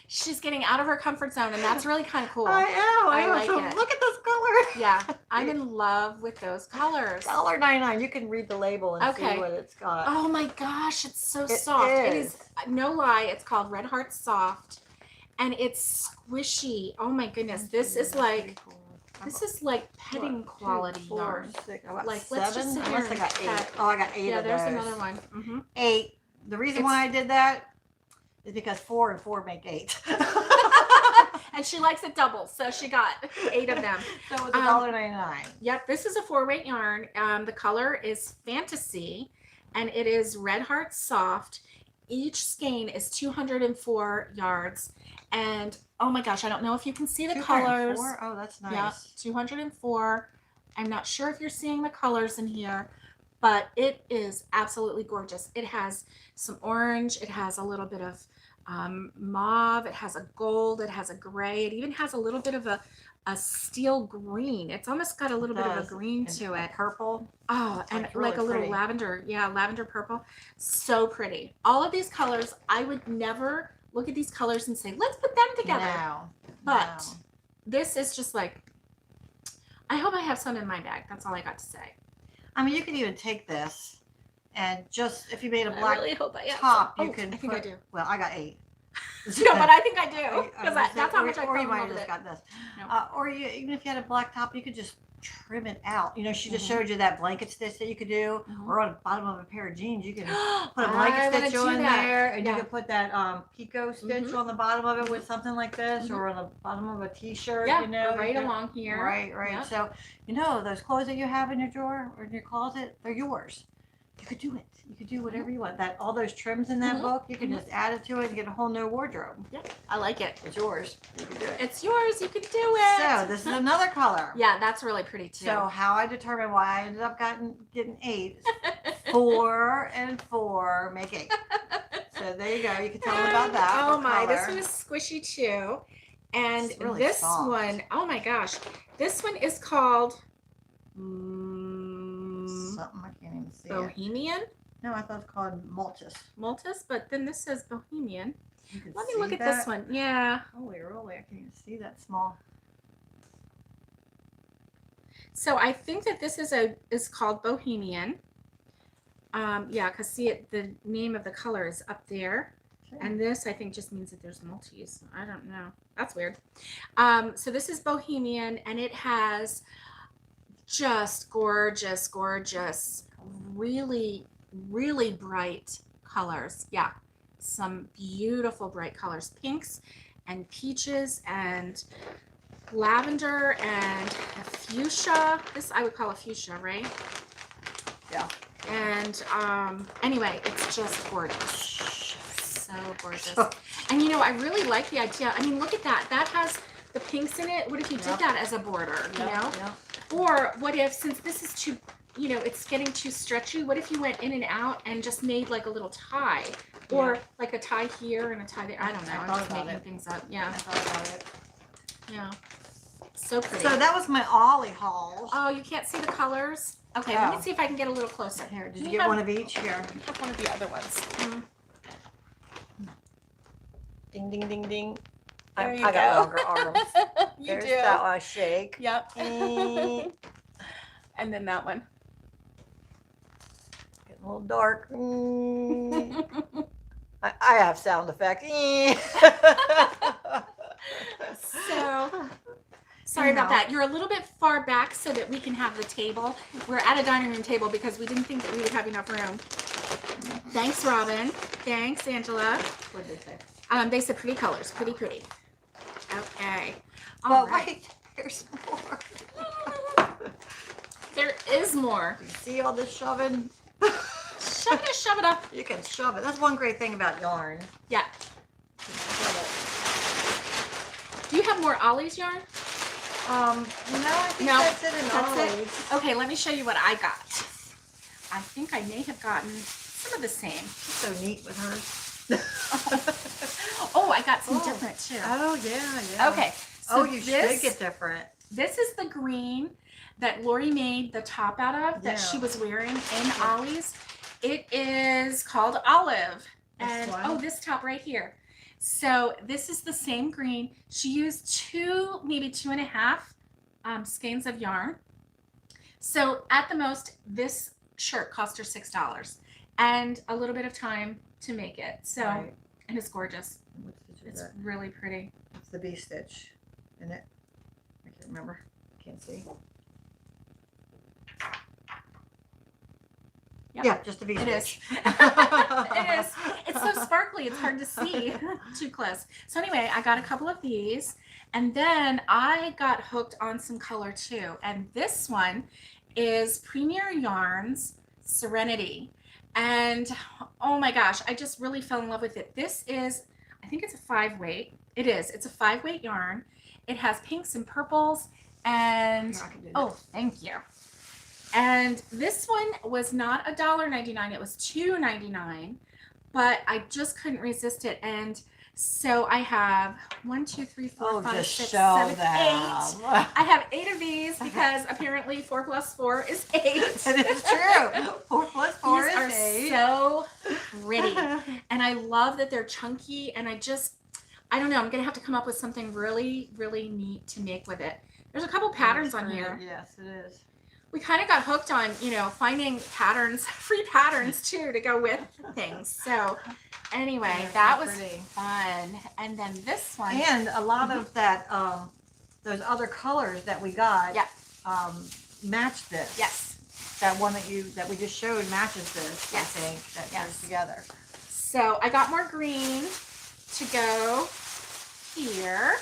She's getting out of her comfort zone, and that's really kind of cool. I know. I I know. like So it. look at this color. Yeah, I'm in love with those colors. $1.99. You can read the label and Okay. see what it's got. Oh my gosh, it's so It soft. It is. is, no lie, it's called Red Heart Soft, and it's squishy. Oh my goodness, this is like petting What, quality 2, 4, yarn. 6, what, Like, let's just 7? sit I here must have and got 8. cut. Oh, I got 8 Yeah, of there's those. another one. Mm-hmm. 8. The reason why I did that is because 4 and 4 make 8. And she likes it double, so she got 8 of them. So it was $1.99. Yep, this is a 4-weight yarn. The color is Fantasy, and it is Red Heart Soft. Each skein is 204 yards, and oh my gosh, I don't know if you can see the colors. 204? Oh, that's nice. Yeah, 204. I'm not sure if you're seeing the colors in here, but it is absolutely gorgeous. It has some orange, it has a little bit of mauve, it has a gold, it has a gray, it even has a little bit of a steel green. It's almost got a little bit of a green And to it. Purple. Oh, and like really like a little pretty. lavender. Yeah, lavender purple. So pretty. All of these colors, I would never look at these colors and say, let's put them together. No. But no. this is just like, I hope I have some in my bag. That's all I got to say. I mean, you could even take this And just if you made a I black really hope I have top, some. you Oh, can I think I do. Well, I got 8. No, but I think I do because that's how much I Or fell you in might love have with just it. got this. No. Or you, even if you had a black top, you could just trim it out. You know, she just Mhm. showed you that blanket stitch that you could do, Mhm. or on the bottom of a pair of jeans, you can put a I blanket wanna stitch do on that. there, and Yeah. you can put that picot stitch Mhm. on the bottom of it with something like this, Mhm. or on the bottom of a t-shirt. Yeah, You know, or right you can- along here. Right, right. Yep. So you know those clothes that you have in your drawer or in your closet, they're yours. You could do it. You could do whatever you want. That all those trims in that Mhm. book, you can Mhm. just add it to it and get a whole new wardrobe. Yeah, I like it. It's yours. You can do it. It's yours. You can do it. So this is another color. Yeah, that's really pretty too. So how I determined why I ended up getting 8. 4 and 4 make 8. So there you go. You can tell them about that. Oh what my, this color. one is squishy too. And It's really this soft. one, oh my gosh, this one is called Something I can't even see it. Bohemian No, I thought it was called Maltus. Maltus, but then this says Bohemian. You can Let me see look at that? this one. Yeah. Holy roly, I can't even see that small. So I think that this is called Bohemian. Yeah, because see it, the name of the color is up there. And this, I think, just means that there's multis. I don't know. That's weird. So this is Bohemian, and it has just gorgeous, gorgeous, really, really bright colors. Yeah, some beautiful bright colors. Pinks and peaches and lavender and fuchsia. This I would call a fuchsia, right? Yeah. And anyway, it's just gorgeous. So gorgeous. And you know, I really like the idea. I mean, look at that. That has the pinks in it. What if you did that as a border, you know? Or what if, since this is too, you know, it's getting too stretchy, what if you went in and out and just made like a little tie? Or like a tie here and a tie there. I don't know. I'm just making things up. Yeah. I thought about it. Yeah. So pretty. So that was my Ollie haul. Oh, you can't see the colors? Okay, let me see if I can get a little closer. Here, did you get one of each? Here. Have one of the other ones. Ding, ding, ding, ding. There I you got go. longer arms. You There's do. that one. Shake. Yep. Getting And then that one. a little dark. I have sound effects. So, sorry about that. You're a little bit far back so that we can have the table. We're at a dining room table because we didn't think that we would have enough room. Thanks, Robin. Thanks, Angela. What did they say? They said pretty colors. Pretty, pretty. Okay. All Well, right. wait, there's more. There is more. You see all this shoving? Shove it, shove it up. You can shove it. That's one great thing about yarn. Yeah. Do you have more Ollie's yarn? No, I think No, that's it in that's it? Ollie's. Okay, let me show you what I got. I think I may have gotten some of the same. She's so neat with hers. Oh, I got some different too. Oh, yeah. Okay. So You this, should get different. This is the green that Lori made the top out of that she was wearing in Ollie's. It is called Olive. And oh, this top right here. So this is the same green. She used 2, maybe 2.5 skeins of yarn. So at the most, this shirt cost her $6 and a little bit of time to make it. So, and it's gorgeous. It's really pretty. It's the bee stitch, isn't it? I can't remember. Can't see. Yep. Yeah, just a bee It stitch. is. It is. It's so sparkly. It's hard to see too close. So anyway, I got a couple of these, and then I got hooked on some color too. And this one is Premier Yarns Serenity. And oh my gosh, I just really fell in love with it. This is, I think it's a 5-weight. It is. It's a 5-weight yarn. It has pinks and purples and oh, thank you. And this one was not $1.99, it was $2.99, but I just couldn't resist it. And so I have 1, 2, 3, 4, 5, 6, 7, 8. I have 8 of these because apparently 4 plus 4 is 8. It is true. 4 plus 4 These is are 8. so pretty. And I love that they're chunky, and I don't know, I'm gonna have to come up with something really, really neat to make with it. There's a couple patterns on here. Yes, it is. we kind of got hooked on, you know, finding patterns, free patterns too, to go with things. So anyway, They're that so was pretty. fun. And then this one. And a lot of that, those other colors that we got, Yeah. match this. Yes. That one that we just showed matches this. Yes. I think that Yes. goes together. So I got more green to go here.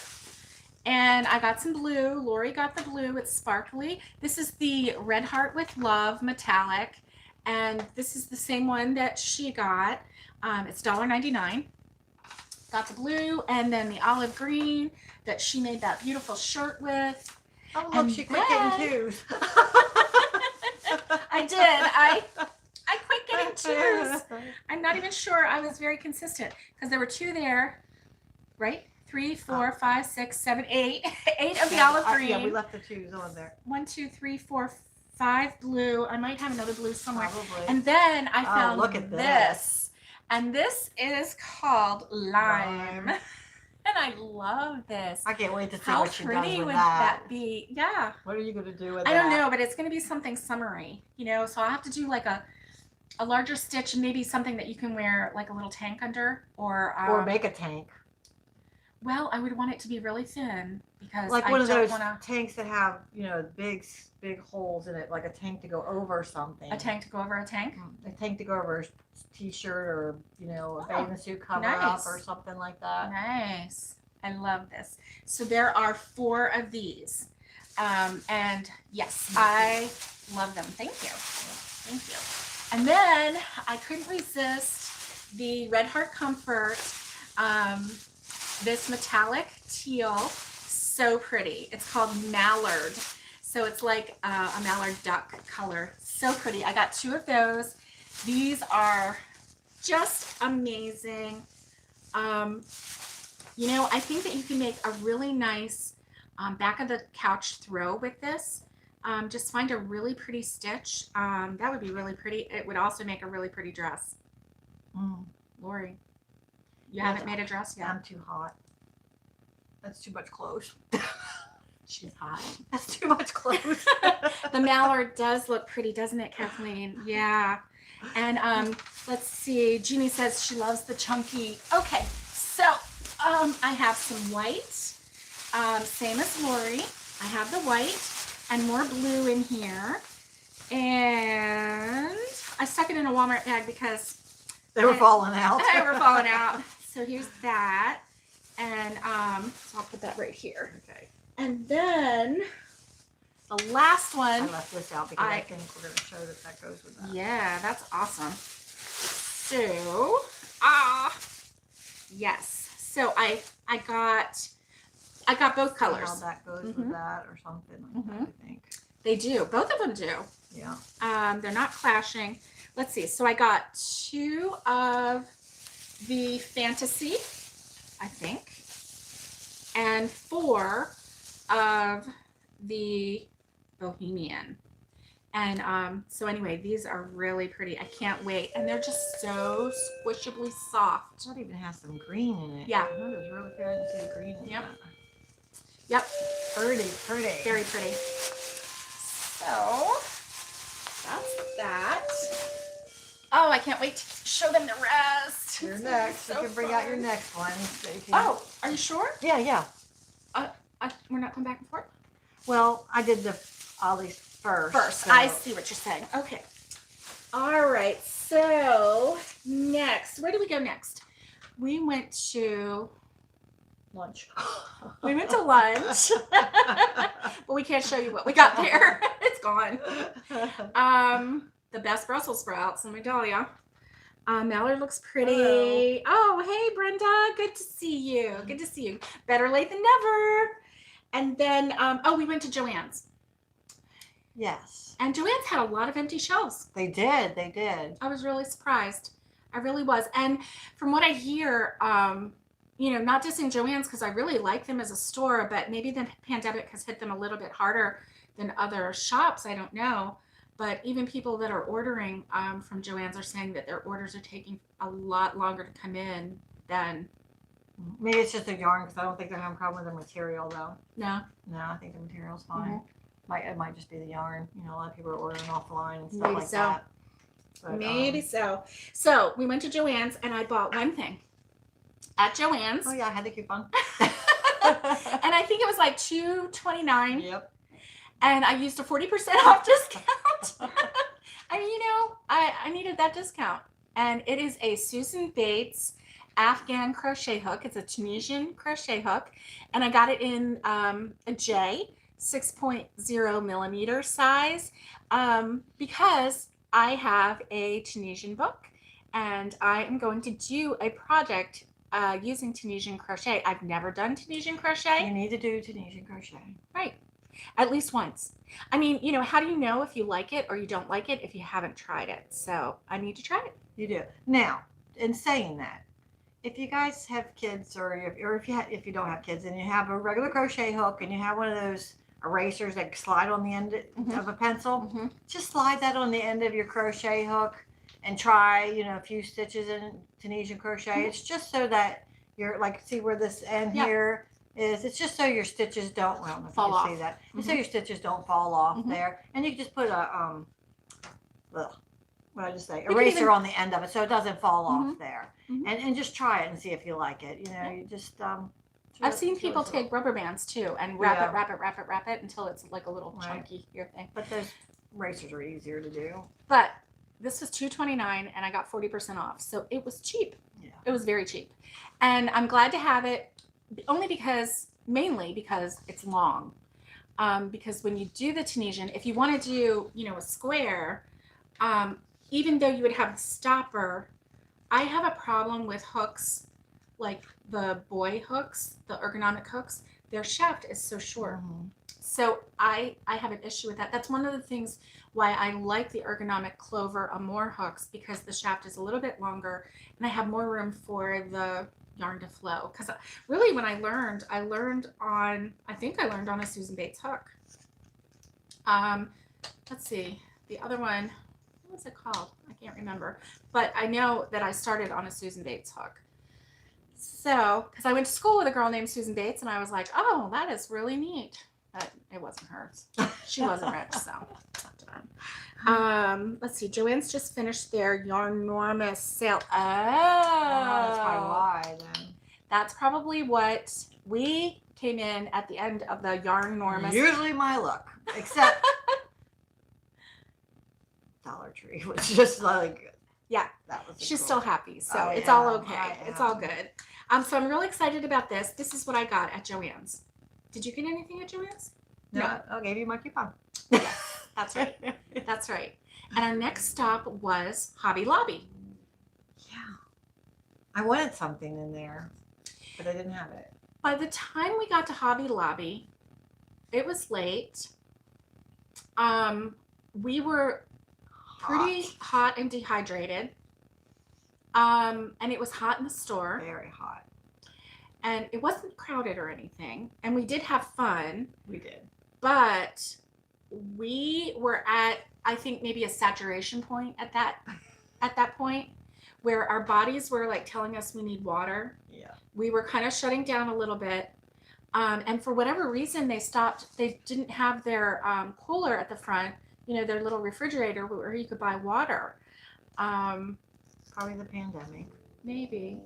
And I got some blue. Lori got the blue. It's sparkly. This is the Red Heart with Love metallic. And this is the same one that she got. It's $1.99. Got the blue and then the olive green that she made that beautiful shirt with. Oh, look, And she quit then- getting twos. I did. I quit getting twos. I'm not even sure I was very consistent because there were two there, right? 3, 4, 5, 6, 7, 8. 8 of the olive green. Yeah, we left the twos on there. 1, 2, 3, 4, 5 blue. I might have another blue somewhere. Probably. And then I found look at this. And this is called Lime. Lime. And I love this. I can't wait to see How what she does pretty with would that. that be? Yeah. What are you going to do with I that? don't know, but it's going to be something summery, you know, so I'll have to do like a larger stitch and maybe something that you can wear like a little tank under or make a tank. well, I would want it to be really thin because Like I one of don't those want tanks that have, you know, big holes in it, like a tank to go over something. a tank to go over a tank. A tank to go over a t-shirt or, you know, a Oh, bathing suit cover nice. up or something like that. Nice. I love this. So there are 4 of these. And yes, I love them. Thank you. Thank you. And then I couldn't resist the Red Heart Comfort. This metallic teal, so pretty. It's called Mallard. So it's like a mallard duck color. So pretty. I got 2 of those. These are just amazing. You know, I think that you can make a really nice back of the couch throw with this. Just find a really pretty stitch. That would be really pretty. It would also make a really pretty dress. Lori, you haven't made a dress yet? I'm too hot. That's too much clothes. She's hot. That's too much clothes. The mallard does look pretty, doesn't it, Kathleen? Yeah. And let's see. Jeannie says she loves the chunky. Okay, so I have some white, same as Lori. I have the white and more blue in here. And I stuck it in a Walmart bag because They were falling out. they were falling out. So here's that. And so I'll put that right here. Okay. And then the last I one. left this out because I think we're going to show that that goes with that. Yeah, that's awesome. So, yes. So I got both How colors. that goes with that or something like that, I think. They do. Both of them do. Yeah. They're not clashing. Let's see. So I got 2 of the Fantasy, I think, and 4 of the Bohemian. And so anyway, these are really pretty. I can't wait. And they're just so squishably soft. It even has some green in it. Yeah. I know there's really good to see the green in Yep. it. Yep. Pretty, pretty. Very pretty. So that's that. Oh, I can't wait to show them the rest. You're It's next. so You can bring out your fun. next one. So you can... Oh, are you sure? Yeah, yeah. We're not going back and forth? Well, I did the Ollie's first. First, so- I see what you're saying. Okay. All right. So next, where did we go next? We went to Lunch. we went to lunch, but we can't show you what we got there. It's gone. The best Brussels sprouts. Let me tell you. Mallard looks pretty. Oh, hey, Brenda. Good to see you. Good to see you. Better late than never. And then, we went to Joann's. Yes. And Joann's had a lot of empty shelves. They did. They did. I was really surprised. I really was. And from what I hear, not dissing Joann's because I really like them as a store, but maybe the pandemic has hit them a little bit harder than other shops. I don't know. But even people that are ordering from Joann's are saying that their orders are taking a lot longer to come in than. Maybe it's just the yarn because I don't think they're having a problem with the material though. No. No, I think the material's fine. It might just be the yarn. You know, a lot of people are ordering offline and stuff Maybe like so. that. But, Maybe so. So we went to Joann's and I bought one thing at Joann's. Oh yeah, I had the coupon. And I think it was like $2.29. Yep. And I used a 40% off discount. I mean, you know, I needed that discount. And it is a Susan Bates Afghan crochet hook. It's a Tunisian crochet hook. And I got it in a J, 6.0 millimeter size, because I have a Tunisian book and I am going to do a project using Tunisian crochet. I've never done Tunisian crochet. You need to do Tunisian crochet. Right. At least once. I mean, you know, how do you know if you like it or you don't like it if you haven't tried it? So I need to try it. You do. Now, in saying that, if you guys have kids, or if you don't have kids, and you have a regular crochet hook, and you have one of those erasers that slide on the end of a pencil, just slide that on the end of your crochet hook, and try, you know, a few stitches in Tunisian crochet. It's just so that you're like, see where this end here is. It's just so your stitches don't fall off. See that? And so your stitches don't fall off there, and you can just put a what did I just say? Eraser on the end of it so it doesn't fall off there. And just try it and see if you like it. You know, you just I've seen people take rubber bands too and wrap it until it's like a little chunky thing. But those erasers are easier to do. But this was $2.29 and I got 40% off. So it was cheap. Yeah. It was very cheap. And I'm glad to have it mainly because it's long. Because when you do the Tunisian, if you want to do, you know, a square, even though you would have a stopper, I have a problem with hooks, like the boy hooks, the ergonomic hooks. Their shaft is so short. So I have an issue with that. That's one of the things why I like the ergonomic Clover Amour hooks, because the shaft is a little bit longer and I have more room for the yarn to flow. Because really when I learned on a Susan Bates hook. Let's see, the other one, what was it called? I can't remember, but I know that I started on a Susan Bates hook. So, because I went to school with a girl named Susan Bates and I was like, oh, that is really neat. But it wasn't hers. She wasn't rich, so. Let's see, Joann's just finished their Yarnormous sale. Oh, that's probably why then. That's probably what we came in at the end of the Yarnormous. Usually my luck, except Dollar Tree was just like, yeah, that was. She's still happy, so it's all okay. It's all good. So I'm really excited about this. This is what I got at Joann's. Did you get anything at Joann's? No, I gave you my coupon. Yes, that's right. That's right. And our next stop was Hobby Lobby. Yeah. I wanted something in there, but I didn't have it. By the time we got to Hobby Lobby, it was late. We were pretty hot and dehydrated. And it was hot in the store. Very hot. And it wasn't crowded or anything. And we did have fun. We did. But we were at, I think, maybe a saturation point at that point, where our bodies were like telling us we need water. Yeah. We were kind of shutting down a little bit. And for whatever reason, they didn't have their cooler at the front, you know, their little refrigerator where you could buy water. Probably the pandemic. Maybe.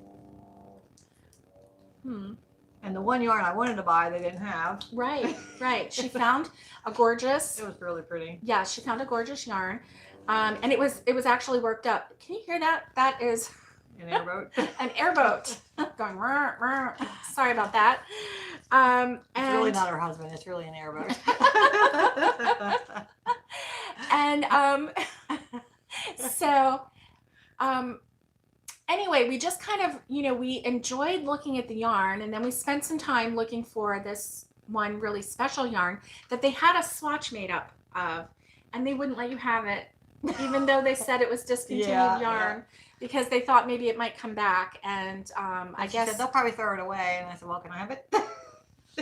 And the one yarn I wanted to buy, they didn't have. Right, right. She found a gorgeous. It was really pretty. Yeah, she found a gorgeous yarn, and it was actually worked up. Can you hear that? That is an airboat. An airboat going. Rrr, rrr. Sorry about that. It's really not her husband. It's really an airboat. And so. Anyway, we just kind of, you know, we enjoyed looking at the yarn, and then we spent some time looking for this one really special yarn that they had a swatch made up of, and they wouldn't let you have it, even though they said it was discontinued yarn, because they thought maybe it might come back. And I guess said, they'll probably throw it away. And I said, well, can I have it?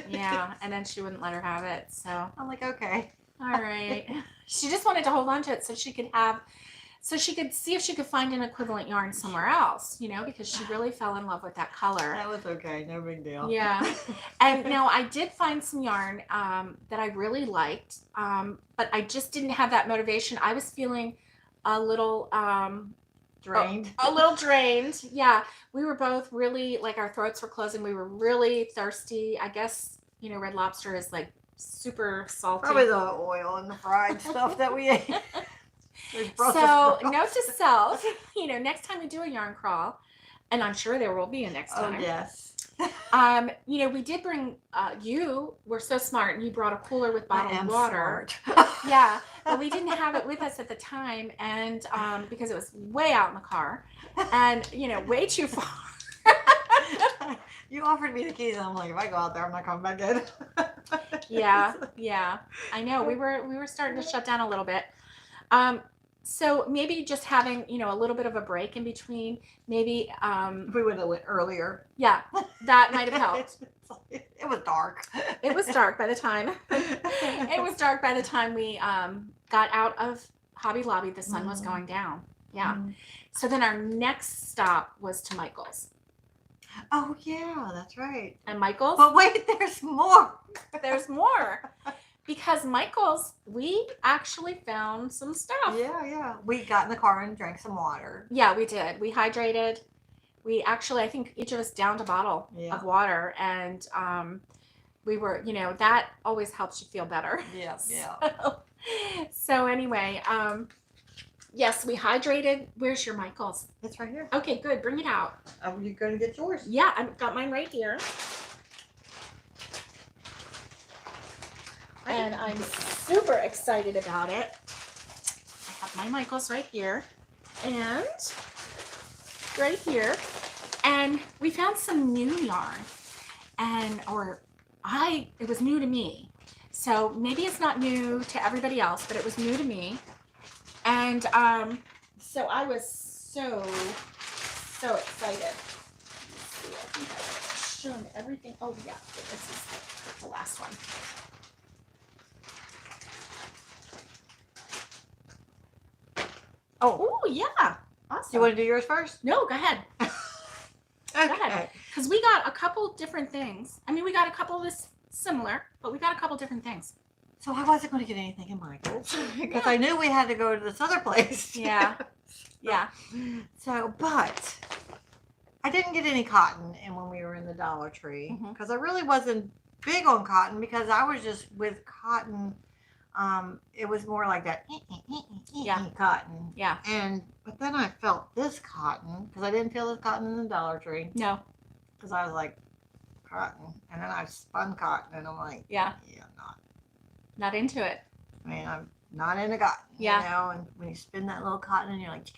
Yeah, and then she wouldn't let her have it. So I'm like, okay. All right. She just wanted to hold on to it so she could have so she could see if she could find an equivalent yarn somewhere else, you know, because she really fell in love with that color. That was okay. No big deal. Yeah. And now I did find some yarn that I really liked, but I just didn't have that motivation. I was feeling a little Drained. a little drained. Yeah. We were both really, like, our throats were closing. We were really thirsty. I guess, you know, Red Lobster is like super salty. Probably the oil and the fried stuff that we ate. So note to self, you know, next time we do a yarn crawl, and I'm sure there will be a next time. Oh, yes. You know, we did bring, you were so smart, and you brought a cooler with bottled water. Smart. Yeah, but we didn't have it with us at the time, and because it was way out in the car, and, you know, way too far. You offered me the keys, and I'm like, if I go out there, I'm not coming back in. Yeah, I know. We were starting to shut down a little bit. So maybe just having, you know, a little bit of a break in between, maybe, We would have went earlier. yeah, that might have helped. It was dark. It was dark by the time. It was dark by the time we got out of Hobby Lobby. The sun was going down. Yeah. So then our next stop was to Michael's. Oh yeah, that's right. And Michael's, But wait, there's more. there's more. Because Michael's, we actually found some stuff. Yeah. We got in the car and drank some water. Yeah, we did. We hydrated. We actually, I think each of us downed a bottle of water, and we were, you know, that always helps you feel better. Yeah. So anyway, yes, we hydrated. Where's your Michael's? It's right here. Okay, good. Bring it out. Are you going to get yours? Yeah, I've got mine right here. And I'm super excited about it. I have my Michael's right here and right here. And we found some new yarn, it was new to me. So maybe it's not new to everybody else, but it was new to me. And so I was so excited. Let's see, I think I've shown everything. Oh yeah, this is the last one. Oh yeah, awesome. You want to do yours first? No, go ahead. Okay. Go ahead. Because we got a couple different things. I mean, we got a couple of this similar, but we got a couple different things. So I wasn't going to get anything in Michael's because I knew we had to go to this other place. Yeah. Yeah. So, but I didn't get any cotton in when we were in the Dollar Tree because I really wasn't big on cotton because I was just with cotton. It was more like that cotton. Yeah. But then I felt this cotton because I didn't feel this cotton in the Dollar Tree. No. Because I was like, cotton. And then I spun cotton and I'm like, yeah, not into it. I mean, I'm not into cotton. Yeah. You know, and when you spin that little cotton and you're like,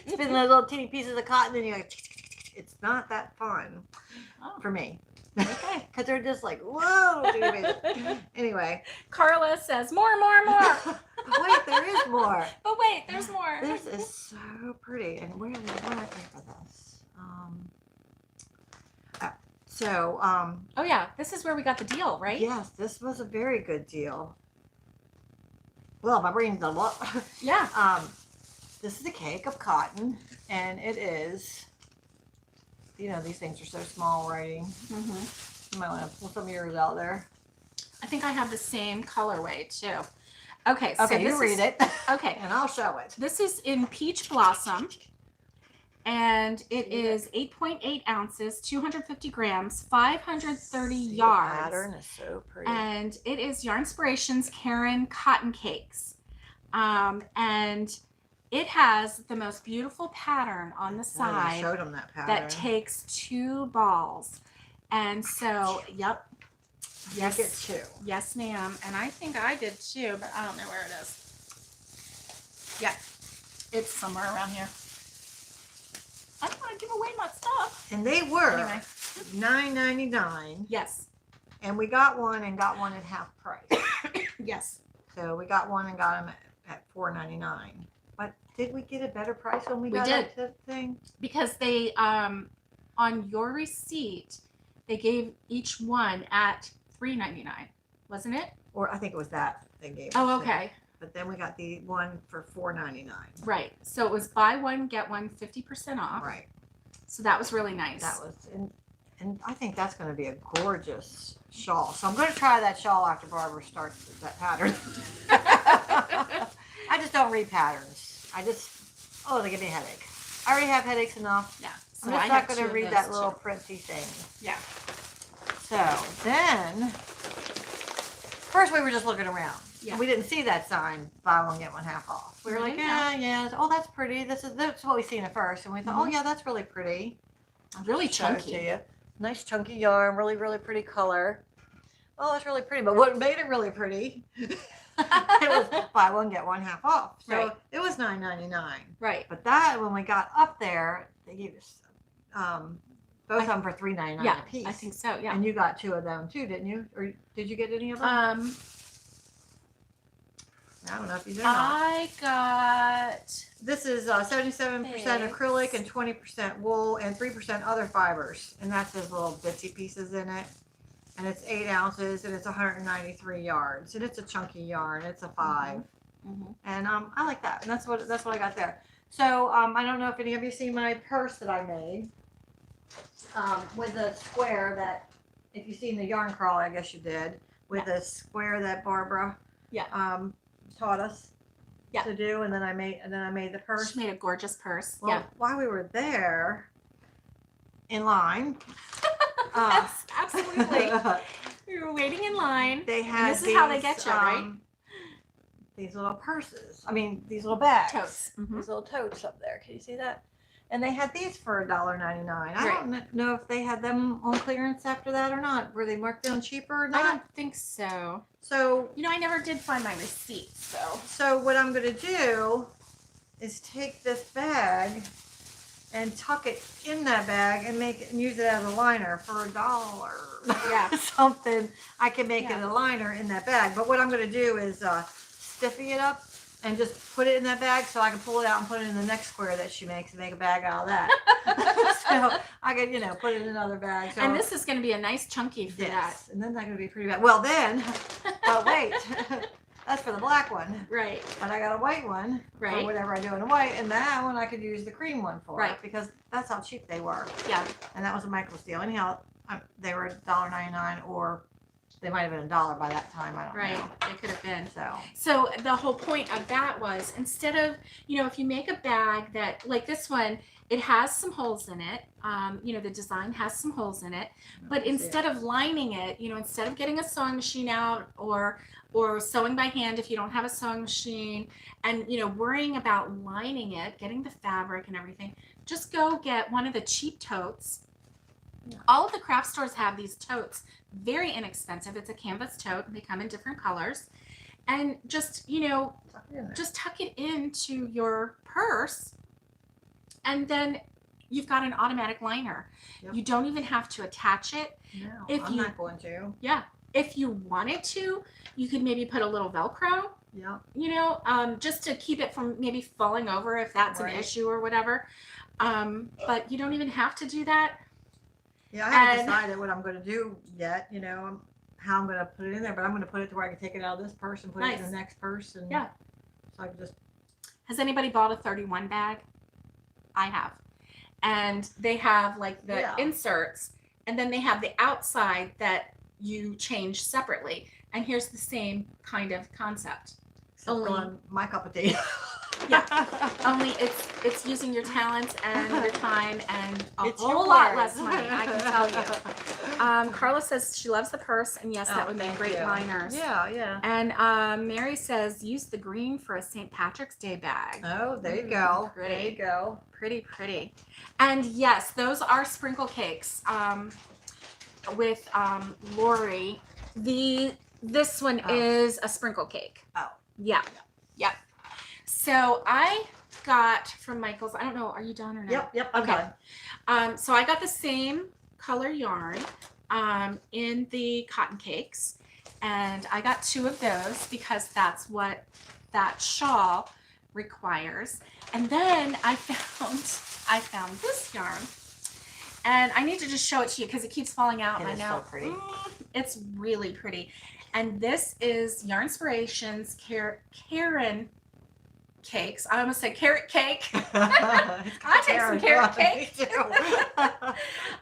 spin those little teeny pieces of cotton and you're like, it's not that fun for me. Okay. Because they're just like, whoa. Anyway. Carla says, more. Wait, there is more. But wait, there's more. This is so pretty. And what did I think for this? Oh yeah, this is where we got the deal, right? Yes, this was a very good deal. Well, my brain's a lot. Yeah. This is a cake of cotton, and it is, you know, these things are so small writing. You might want to pull some of yours out there. I think I have the same colorway too. Okay, so okay, you read it. Okay. And I'll show it. This is in Peach Blossom, and it is 8.8 ounces, 250 grams, 530 yards. The pattern is so pretty. And it is Yarnspirations Karen Cotton Cakes. And it has the most beautiful pattern on the side. I showed them that pattern. That takes 2 balls. And so, yep. Yes. You get 2. Yes, ma'am. And I think I did too, but I don't know where it is. Yeah. It's somewhere around here. I don't want to give away my stuff. And they were Anyway. $9.99. Yes. And we got one at half price. Yes. So we got one and got them at $4.99. But did we get a better price when we got did. that thing? Because they, on your receipt, they gave each one at $3.99, wasn't it? Or I think it was that they gave us. Oh, okay. but then we got the one for $4.99. Right. So it was buy one, get one 50% off. Right. So that was really nice. That was, and I think that's going to be a gorgeous shawl. So I'm going to try that shawl after Barbara starts that pattern. I just don't read patterns. They give me a headache. I already have headaches enough. Yeah. So I'm just not going to read that little printy thing. Yeah. So then, first we were just looking around. Yeah. We didn't see that sign, buy one, get one half off. We were like, yeah. Oh, that's pretty. That's what we seen at first. And we thought, oh yeah, that's really pretty. Really Show it chunky. to you. Nice chunky yarn, really, really pretty color. Oh, it's really pretty. But what made it really pretty, it was buy one, get one half off. So Right. it was $9.99. Right. But that, when we got up there, they gave us both of them for $3.99 Yeah, a piece. I think so. Yeah. And you got two of them too, didn't you? Or did you get any of them? I don't know if you did or not. I got. This is 77% Thanks. acrylic and 20% wool and 3% other fibers. And that's those little bitsy pieces in it. And it's 8 ounces and it's 193 yards. And it's a chunky yarn. It's a 5. Mm-hmm. And I like that. And that's what I got there. So I don't know if any of you see my purse that I made with a square that, if you've seen the yarn crawl, I guess you did, with a square that Barbara taught us to do, and then I made the purse. She made a gorgeous purse. Well, while we were there in line, Yes, absolutely. We were waiting in line. They had this is how they get you, right? These little purses. I mean, these little bags. Totes. Mm-hmm. These little totes up there. Can you see that? And they had these for $1.99. I Right. don't know if they had them on clearance after that or not. Were they marked down cheaper or not? I don't think so. So, I never did find my receipt, so what I'm going to do is take this bag and tuck it in that bag and use it as a liner for $1. Yeah. Something. I can make it a liner in that bag. But what I'm going to do is stiffy it up and just put it in that bag so I can pull it out and put it in the next square that she makes and make a bag out of that. So I could, put it in another bag. So, and this is going to be a nice chunky for that. and then that's going to be pretty bad. Well then, but wait, that's for the black one. Right. But I got a white one, Right. or whatever I do in the white, and that one I could use the cream one for, Right. because that's how cheap they were. Yeah. And that was a micro steal. Anyhow, they were $1.99, or they might have been $1 by that time. I don't Right. know. They could have been. So the whole point of that was, instead of, if you make a bag that, like this one, it has some holes in it. The design has some holes in it. But instead of lining it, instead of getting a sewing machine out or sewing by hand if you don't have a sewing machine, and worrying about lining it, getting the fabric and everything, just go get one of the cheap totes. Yeah. All of the craft stores have these totes, very inexpensive. It's a canvas tote, and they come in different colors. And just, just tuck it into your purse, and then you've got an automatic liner. Yep. You don't even have to attach it. No, I'm not going to. Yeah. If you wanted to, you could maybe put a little Velcro. Yeah. Just to keep it from maybe falling over if that's an issue or whatever. But you don't even have to do that. Yeah, I haven't decided what I'm going to do yet, how I'm going to put it in there, but I'm going to put it to where I can take it out of this purse and put it in the next purse. And yeah. So I can just. Has anybody bought a 31 bag? I have. And they have like the inserts, and then they have the outside that you change separately. And here's the same kind of concept. Only my cup of tea. Yeah. Only it's using your talents and your time and it's whole lot less money, I can tell you. Carla says she loves the purse, and yes, that would make great liners. Yeah, yeah. And Mary says use the green for a St. Patrick's Day bag. Oh, there you go. Pretty. There you go. Pretty, pretty. And yes, those are sprinkle cakes with Lori. This one is a sprinkle cake. Oh. Yeah. Yep. So I got from Michael's, I don't know, are you done or not? Yep. Okay. So I got the same color yarn in the cotton cakes, and I got 2 of those because that's what that shawl requires. And then I found this yarn, And I need to just show it to you because it keeps falling out. It And is I know so pretty. It's really pretty. And this is Yarnspirations Karen cakes. I almost said carrot cake. I take some carrot cake.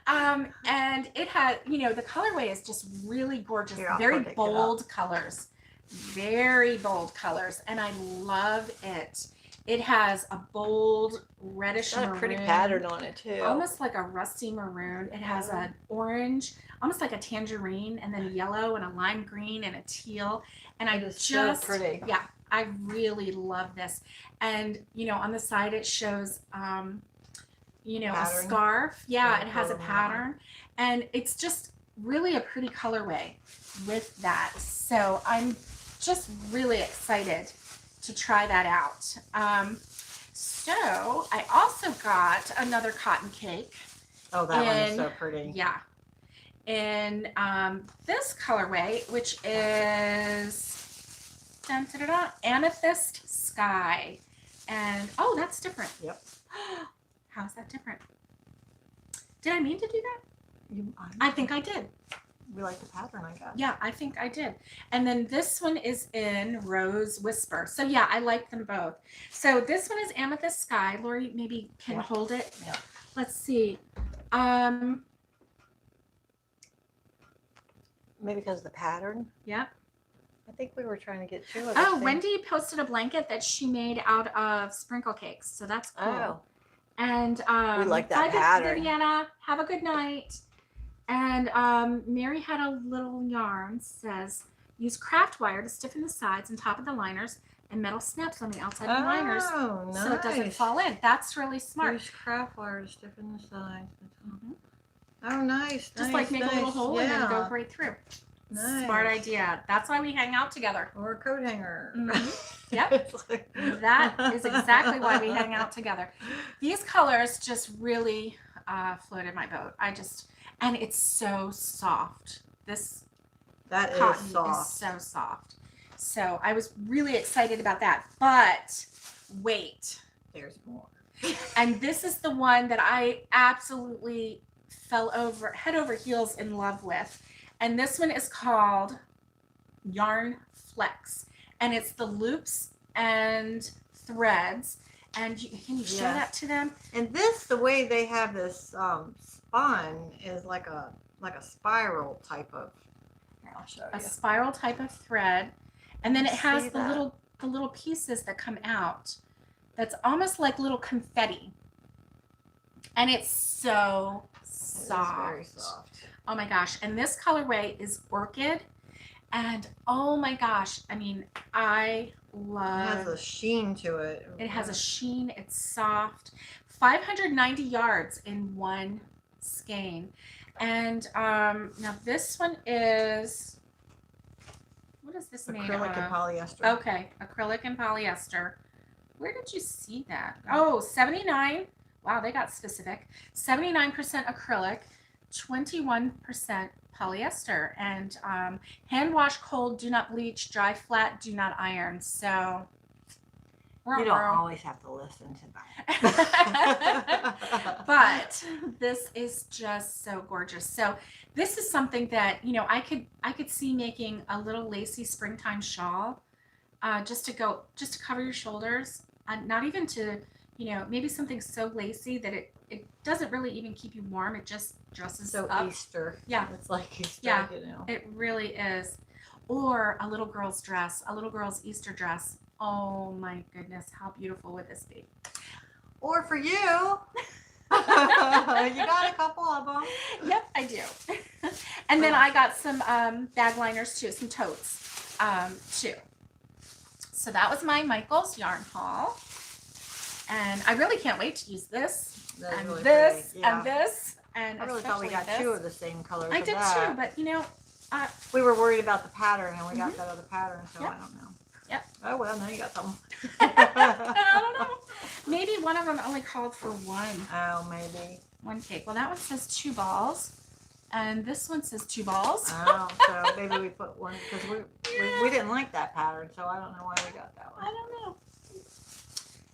And it has, you know, the colorway is just really gorgeous. Here, Very bold colors. Very bold colors. And I love it. It has a bold reddish maroon. Got a pretty pattern on it too. Almost like a rusty maroon. It has an orange, almost like a tangerine, and then a yellow and a lime green and a teal. And I just, so pretty. Yeah, I really love this. And, you know, on the side it shows, you know, pattern. A scarf. Yeah, it has a pattern. And it's just really a pretty colorway with that. So I'm just really excited to try that out. So I also got another cotton cake. Oh, that one is so pretty. Yeah. In this colorway, which is Amethyst Sky. And oh, that's different. Yep. How's that different? Did I mean to do that? I think I did. We like the pattern, I guess. Yeah, I think I did. And then this one is in Rose Whisper. So yeah, I like them both. So this one is Amethyst Sky. Lori maybe can hold it. Yeah. Let's see. Maybe because of the pattern. Yep. I think we were trying to get two of Oh, Wendy posted a blanket that she made out of sprinkle cakes. So that's cool. Oh. And we like that bye, pattern. Viviana. Have a good night. And Mary had a little yarn, says, use craft wire to stiffen the sides and top of the liners and metal snaps on the outside of the liners nice. so it doesn't fall in. That's really smart. Use craft wire to stiffen the sides. Oh, nice. Just like make a little hole and then go right through. Nice. Smart idea. That's why we hang out together. Or a coat hanger. Yep. That is exactly why we hang out together. These colors just really floated my boat. And it's so soft. That cotton is soft. is so soft. So I was really excited about that. But wait. There's more. And this is the one that I absolutely fell over, head over heels in love with. And this one is called Yarn Flex. And it's the loops and threads. And can you show that to them? And this, the way they have this spun is like a spiral type of. Here, I'll show you. A spiral type of thread, and then it has See the that? little pieces that come out. That's almost like little confetti, and it's so soft. It is very soft. Oh my gosh! And this colorway is Orchid, and oh my gosh! I mean, I love. It has a sheen to it. It has a sheen. It's soft. 590 yards in one skein. And now this one is, what is this made acrylic of? and polyester. Okay, acrylic and polyester. Where did you see that? Oh, 79. Wow, they got specific. 79% acrylic, 21% polyester, and hand wash cold, do not bleach, dry flat, do not iron. So you don't always have to listen to that. But this is just so gorgeous. So this is something that, you know, I could see making a little lacy springtime shawl, just to cover your shoulders, not even to, you know, maybe something so lacy that it doesn't really even keep you warm. It just dresses so up. Easter. Yeah. It's like Easter, Yeah, you know. it really is. Or a little girl's dress, a little girl's Easter dress. Oh my goodness, how beautiful would this be? Or for you. You got a couple of them. Yep, I do. And then I got some bag liners too, some totes too. So that was my Michael's yarn haul. And I really can't wait to use this and really this pretty. Yeah. and this. And I really thought we got this. two of the same colors. I of did that. too, but you know, we were worried about the pattern, and we got that other pattern, so I don't know. Yep. Oh well, now you got something. I don't know. Maybe one of them only called for one. Oh, maybe. One cake. Well, that one says 2 balls, and this one says 2 balls. Oh, so maybe we put one because we didn't like that pattern, so I don't know why we got that one. I don't know.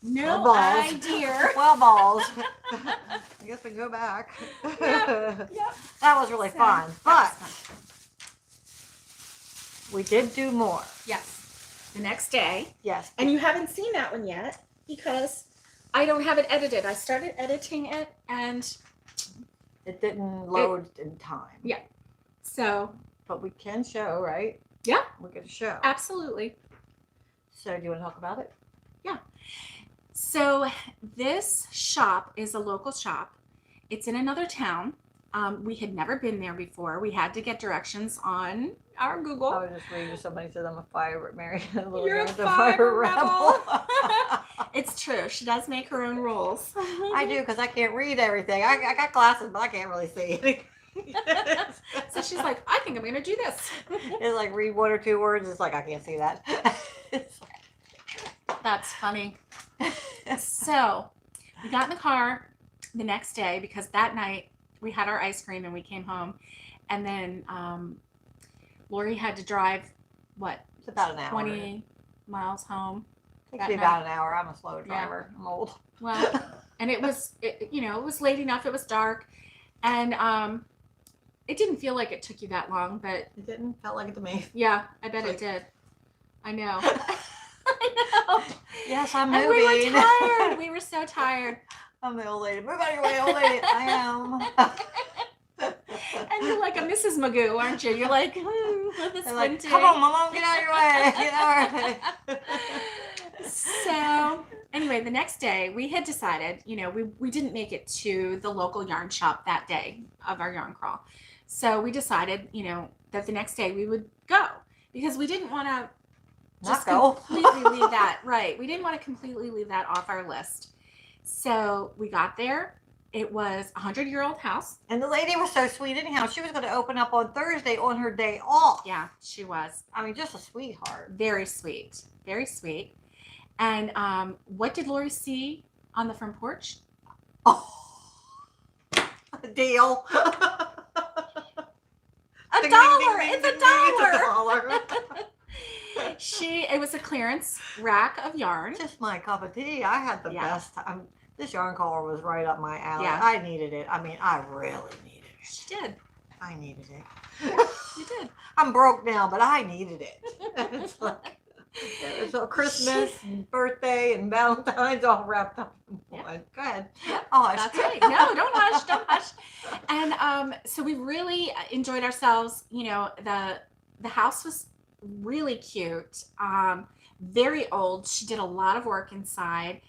No balls. idea. Well, balls. I guess we can go back. Yep. That was really fun. But fun. we did do more. Yes. The next day. Yes. And you haven't seen that one yet because I don't have it edited. I started editing it and it didn't load in time. Yeah. So. But we can show, right? Yeah. We can show. Absolutely. So do you want to talk about it? Yeah. So this shop is a local shop. It's in another town. We had never been there before. We had to get directions on our Google. I was just reading. Somebody said I'm a fire Mary. You're a fire rebel. It's true. She does make her own rules. I do because I can't read everything. I got glasses, but I can't really see. So she's like, I think I'm going to do this. It's like read one or two words. It's like I can't see that. That's funny. So we got in the car the next day because that night we had our ice cream and we came home, and then Lori had to drive it's about an hour. 20 miles home. Takes me about an hour. I'm a slow driver. Yeah. I'm old. Well, and it was late enough. It was dark, and it didn't feel like it took you that long, but it didn't. Felt like it to me. Yeah, I bet it did. I know. I know. Yes, I'm moving. And we were tired. We were so tired. I'm the old lady. Move out of your way, old lady. I am. And you're like a Mrs. Magoo, aren't you? You're like, with the squinting. Like, come on, Mom, get out of your way. Get out of your way. So anyway, the next day we had decided, we didn't make it to the local yarn shop that day of our yarn crawl. So we decided, that the next day we would go because we didn't want to just completely leave that. Right. We didn't want to completely leave that off our list. So we got there. It was a 100-year-old house. And the lady was so sweet anyhow. She was going to open up on Thursday on her day off. Yeah, she was. I mean, just a sweetheart. Very sweet. Very sweet. And what did Lori see on the front porch? Oh, a deal. $1. It's $1. It was a clearance rack of yarn. Just my cup of tea. I had the best time. This yarn collar was right up my alley. Yeah. I needed it. I mean, I really needed it. She did. I needed it. You did. I'm broke now, but I needed it. It's like so Christmas and birthday and Valentine's all wrapped up in one. Go ahead. Oh, that's right. No, don't hush. Don't hush. And so we really enjoyed ourselves. The house was really cute. Very old. She did a lot of work inside.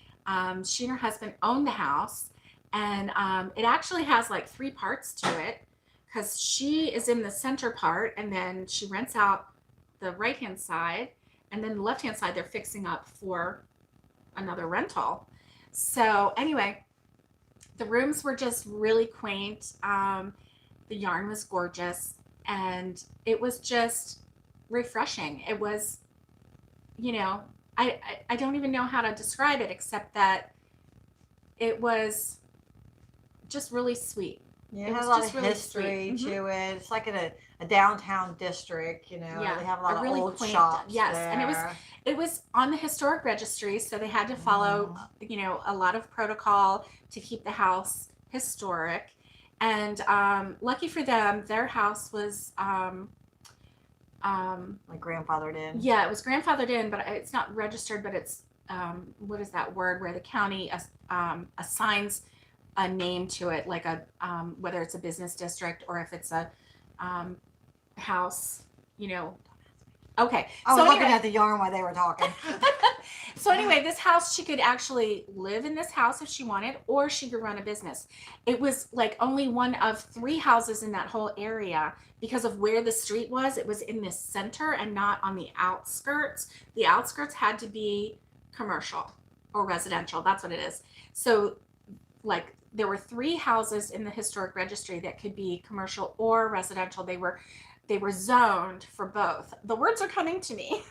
She and her husband owned the house, and it actually has like 3 parts to it because she is in the center part, and then she rents out the right-hand side, and then the left-hand side they're fixing up for another rental. So anyway, the rooms were just really quaint. The yarn was gorgeous, and it was just refreshing. It was, I don't even know how to describe it except that it was just really sweet. Yeah, it has a lot of history to it. It's like in a downtown district, Yeah, they have a lot of really old quaint, shops yes, there. and it was on the historic registry, so they had to follow, a lot of protocol to keep the house historic. And lucky for them, their house was like grandfathered in. Yeah, it was grandfathered in, but it's not registered, but it's what is that word where the county assigns a name to it, like whether it's a business district or if it's a house, Okay. I was looking at the yarn while they were talking. So anyway, this house, she could actually live in this house if she wanted, or she could run a business. It was like only one of 3 houses in that whole area because of where the street was. It was in the center and not on the outskirts. The outskirts had to be commercial or residential. That's what it is. So like there were 3 houses in the historic registry that could be commercial or residential. They were zoned for both. The words are coming to me.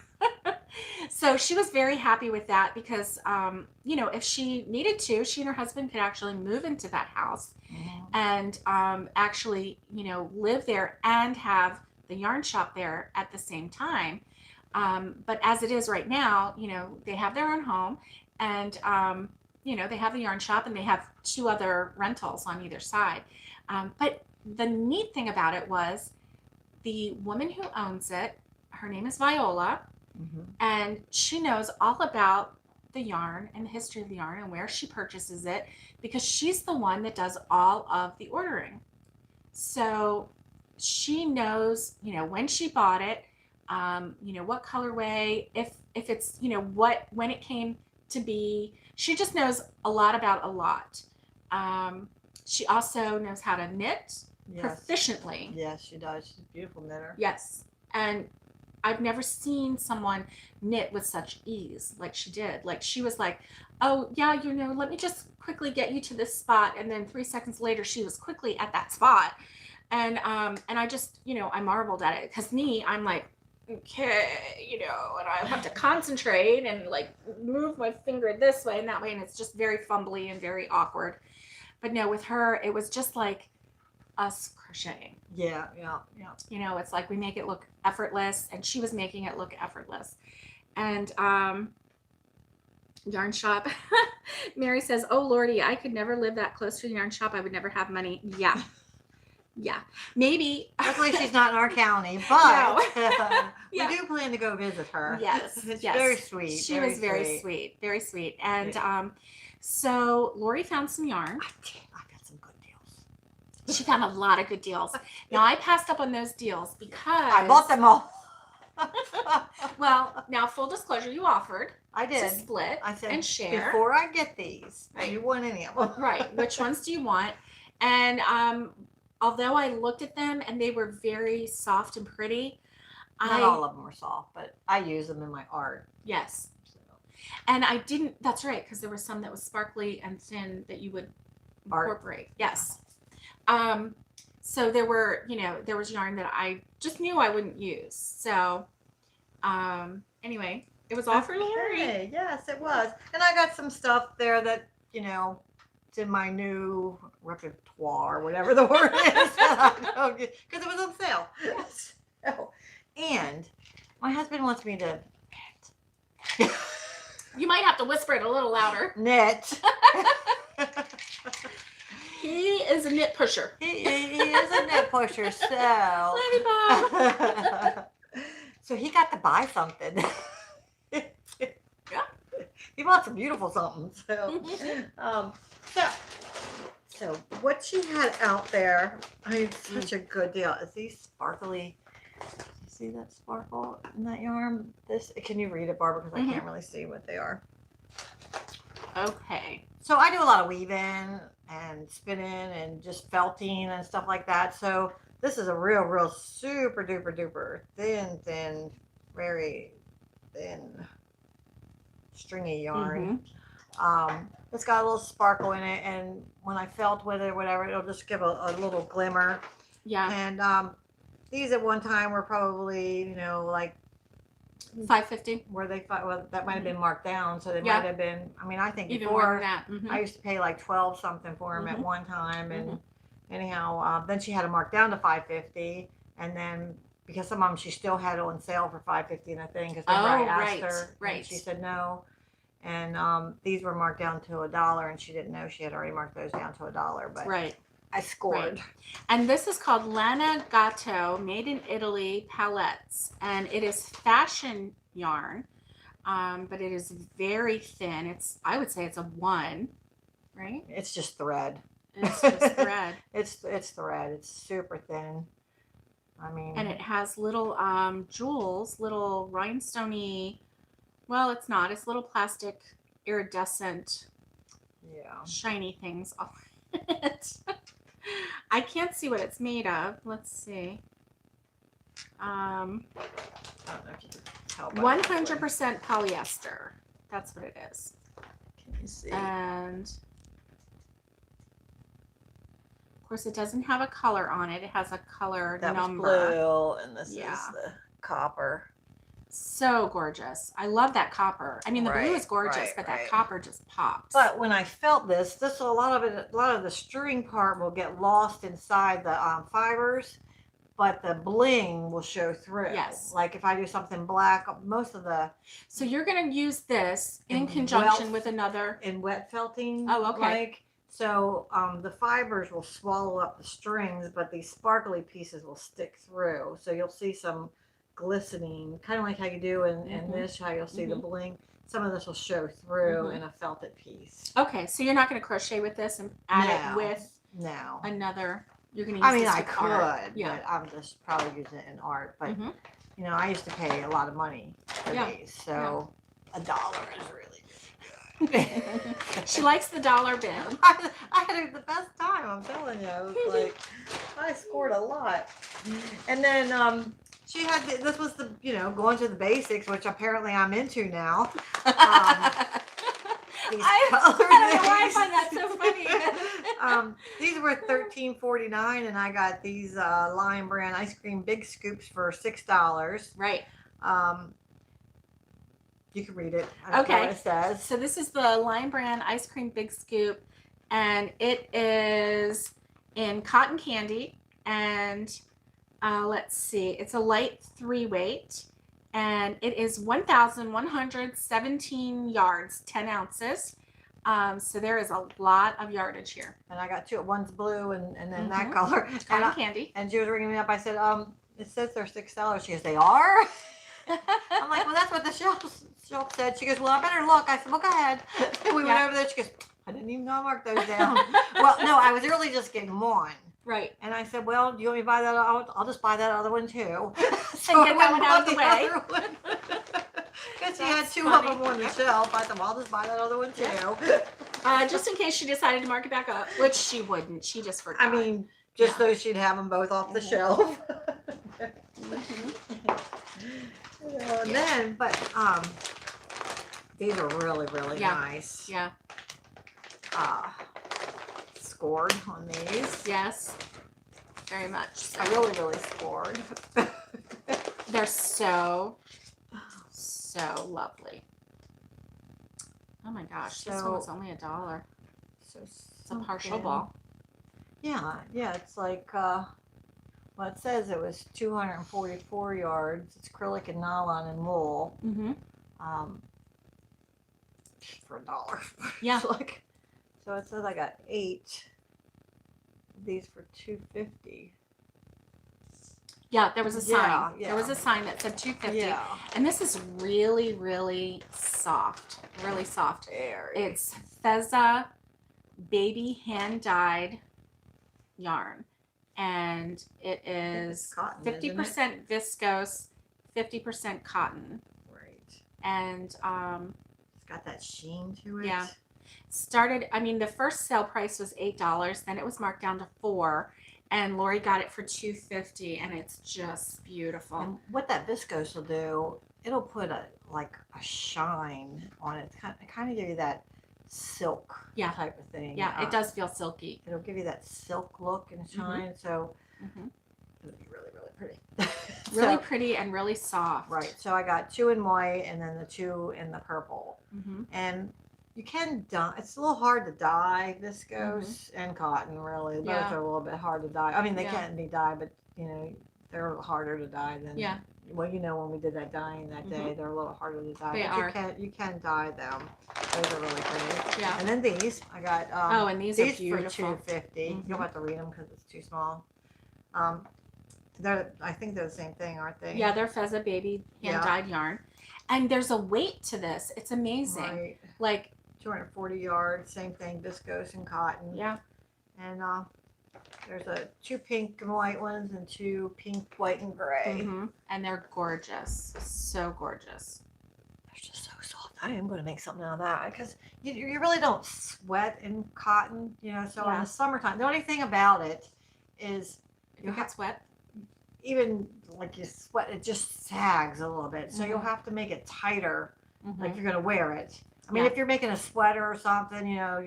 So she was very happy with that because, if she needed to, she and her husband could actually move into that house and actually, live there and have the yarn shop there at the same time. But as it is right now, they have their own home And, they have the yarn shop and they have 2 other rentals on either side. But the neat thing about it was the woman who owns it, her name is Viola, and she knows all about the yarn and the history of the yarn and where she purchases it, because she's the one that does all of the ordering. So she knows, when she bought it, what colorway, if it's, when it came to be. She just knows a lot about a lot. She also knows how to knit proficiently. Yes, she does. She's a beautiful knitter. Yes. And I've never seen someone knit with such ease like she did. Like, she was like, oh yeah, let me just quickly get you to this spot. And then 3 seconds later, she was quickly at that spot. And I just, I marveled at it, because I'm like, okay, and I have to concentrate and like move my finger this way and that way. And it's just very fumbly and very awkward. But no, with her, it was just like us crocheting. Yeah. It's like we make it look effortless, and she was making it look effortless. And yarn shop. Mary says, oh Lordy, I could never live that close to the yarn shop. I would never have money. Yeah, maybe. Luckily, she's not in our county, but No. we do plan to go visit her. Yes, it's yes. very sweet. She was very sweet, very sweet. And so Lori found some yarn. I got some good deals. She found a lot of good deals. Now I passed up on those deals because I bought them all. Well, now full disclosure, you offered I did. to split I said, and share. before I get these, Right. do you want any of them? Right. Which ones do you want? And although I looked at them and they were very soft and pretty, Not all of them are soft, but I use them in my art. Yes. So. And I didn't, that's right, because there was some that was sparkly and thin that you would incorporate. Yes. So there were, there was yarn that I just knew I wouldn't use. So anyway, it was all for Lori. Okay, yes, it was. And I got some stuff there that, it's in my new repertoire, whatever the word is, because it was on sale. So, and my husband wants me to You might have to whisper it a little louder. knit. He is a knit pusher. He is a knit pusher, so. Love you, Bob. So he got to buy something. Yeah. He bought some beautiful something. So what she had out there, such a good deal. Is these sparkly? You see that sparkle in that yarn? Can you read it, Barbara? Because I can't really see what they are. Okay. So I do a lot of weaving and spinning and just felting and stuff like that. So this is a real super duper thin, very thin, stringy yarn. It's got a little sparkle in it, and when I felt with it or whatever, it'll just give a little glimmer. Yeah. And these at one time were probably, like $5.50. where they thought, well, that might have been marked down, so they Yeah. might have been. I mean, I think Even more before than that. I used to pay like 12 something for them at one time, and anyhow, then she had them marked down to $5.50, and then because some of them she still had on sale for $5.50, and I think because I asked her, and she said no. And these were marked down to $1, and she didn't know she had already marked those down to $1. But I scored. Right. And this is called Lana Gatto, made in Italy palettes, and it is fashion yarn, but it is very thin. I would say it's a 1, right? It's just thread. It's just thread. It's thread. It's super thin. I mean, and it has little jewels, little rhinestoney. Well, it's not. It's little plastic iridescent, shiny things on it. I can't see what it's made of. Let's see. I don't know if you can tell. 100% polyester. That's what it is. Can you see? And of course, it doesn't have a color on it. It has a color number. Was blue, and this is the copper. So gorgeous. I love that copper. I mean, the blue is gorgeous, but that copper just pops. But when I felt this a lot of the string part will get lost inside the fibers. but the bling will show through. Yes. Like if I do something black, most of the So you're going to use this in In conjunction welt- with another. in wet felting. Oh, okay. Like so, the fibers will swallow up the strings, but these sparkly pieces will stick through. So you'll see some glistening, kind of like how you do in this. How you'll see the bling. Some of this will show through in a felted piece. Okay, so you're not going to crochet with this and add it with No. another. You're going to use I mean, this I with art. could, Yeah. but I'm just probably using it in art. But Mhm. you know, I used to pay a lot of money for Yeah. these, so $1 is really good. She likes the dollar bin. I had the best time. I'm telling you, it was like I scored a lot. And then she had this was the going to the basics, which apparently I'm into now. These I color don't know why I things. find that so funny. These were $13.49, and I got these Lion Brand ice cream big scoops for $6. Right. You can read it. I don't know what it says. So this is the Lion Brand ice cream big scoop, and it is in cotton candy, and let's see, it's a light 3-weight, and it is 1,117 yards, 10 ounces. So there is a lot of yardage here. And I got two. One's blue and then that color. Cotton candy. And she was ringing me up. I said, it says they're $6. She goes, they are? I'm like, well, that's what the shelf said. She goes, well, I better look. I said, well, go ahead. And we went over there. She goes, I didn't even know I marked those down. Well, no, I was really just getting one. Right. And I said, well, do you want me to buy that? I'll just buy that other one too. So and get that one out of the way. Because she had two of them on the shelf. I said, well, I'll just buy that other one too. Just in case she decided to mark it back up, which she wouldn't. She just forgot. I mean, just so she'd have them both off the shelf. And then, but these are really, really nice. Yeah. Scored on these. Yes. Very much. So. I really, really scored. They're so lovely. Oh my gosh, this one was only $1. So it's a partial ball. Yeah, it's like well, it says it was 244 yards. It's acrylic and nylon and wool. For $1. Yeah. Like, so it says I got 8 of these for $2.50. Yeah, there was a sign. Yeah. There was a sign that said $2.50. Yeah. And this is really, really soft. Really soft. It's Feza baby hand dyed yarn. And it is cotton, 50% viscose, 50% cotton. Right. And it's got that sheen to it. Yeah. The first sale price was $8, then it was marked down to $4. And Lori got it for $2.50, and it's just beautiful. And what that viscose will do, it'll put a shine on it. Kind of give you that silk type of thing. Yeah, it does feel silky. It'll give you that silk look and shine. So it'll be really, really pretty. Really pretty and really soft. Right. So I got 2 in white and then the 2 in the purple. And you can dye. It's a little hard to dye viscose and cotton, really. Both are a little bit hard to dye. I mean, they can be dyed, but, they're a little harder to dye than... Yeah. Well, when we did that dyeing that day, they're a little harder to dye. They but are. You can dye them. Those are really pretty. Yeah. And then these, I got... and these are beautiful. for $2.50. You don't have to read them because it's too small. I think they're the same thing, aren't they? Yeah, they're Feza baby hand-dyed yarn. And there's a weight to this. It's amazing. Right. Like... 240 yards, same thing, viscose and cotton. Yeah. And there's 2 pink and white ones and 2 pink, white, and gray. And they're gorgeous. So gorgeous. They're just so soft. I am going to make something out of that because you really don't sweat in cotton, so in the summertime. The only thing about it is you get wet. Even like you sweat, it just sags a little bit. So you'll have to make it tighter, like you're going to wear it. I mean, if you're making a sweater or something, that'll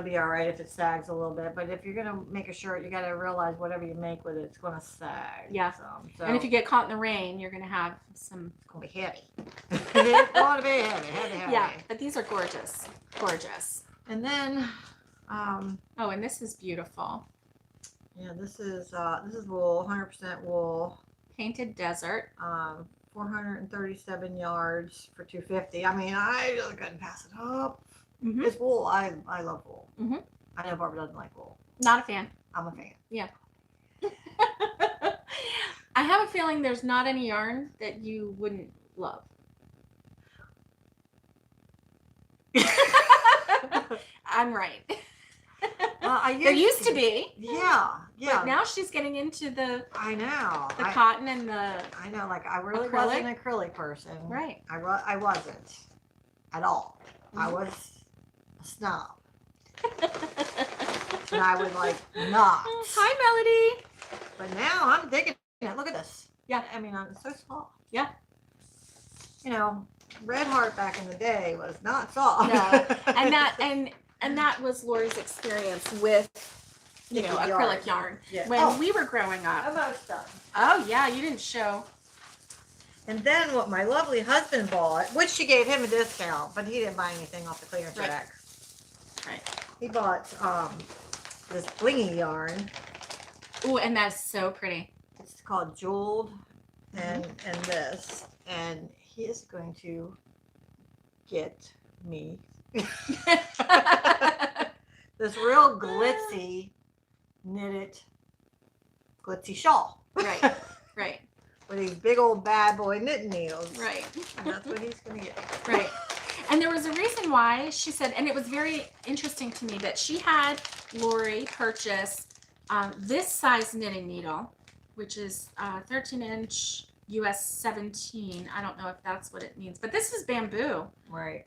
be all right if it sags a little bit. But if you're going to make a shirt, you got to realize whatever you make with it, it's going to sag. Yeah. So, and if you get caught in the rain, you're going to have some... It's going to be heavy. It's going to be heavy. Yeah, but these are gorgeous. Gorgeous. And then... and this is beautiful. Yeah, this is wool, 100% wool. Painted Desert. 437 yards for 250. I mean, I just couldn't pass it up. Mm-hmm. It's wool. I love wool. Mm-hmm. I know Barbara doesn't like wool. Not a fan. I'm a fan. Yeah. I have a feeling there's not any yarn that you wouldn't love. I'm right. There used to be. Yeah, yeah. But now she's getting into the I know. the cotton and the I know. Like I really acrylic? wasn't an acrylic person. right. I wasn't at all. I Mhm. was a snob, and I would like not. Hi, Melody. But now I'm digging it. Look at this. Yeah. I mean, it's so soft. Yeah. You know, Red Heart back in the day was not soft. No. And that was Lori's experience with acrylic yarn. Yeah. When we were growing up. Almost done. Oh yeah, you didn't show. And then what my lovely husband bought, which she gave him a discount, but he didn't buy anything off the clearance Right. rack. Right. He bought this blingy yarn. Ooh, and that's so pretty. It's called Jeweled, and this, and he is going to get me this real glitzy knitted glitzy shawl. Right. Right. With these big old bad boy knitting needles. Right. And that's what he's gonna get. Right. And there was a reason why she said, and it was very interesting to me that she had Lori purchase this size knitting needle, which is 13-inch US 17. I don't know if that's what it means, but this is bamboo. Right.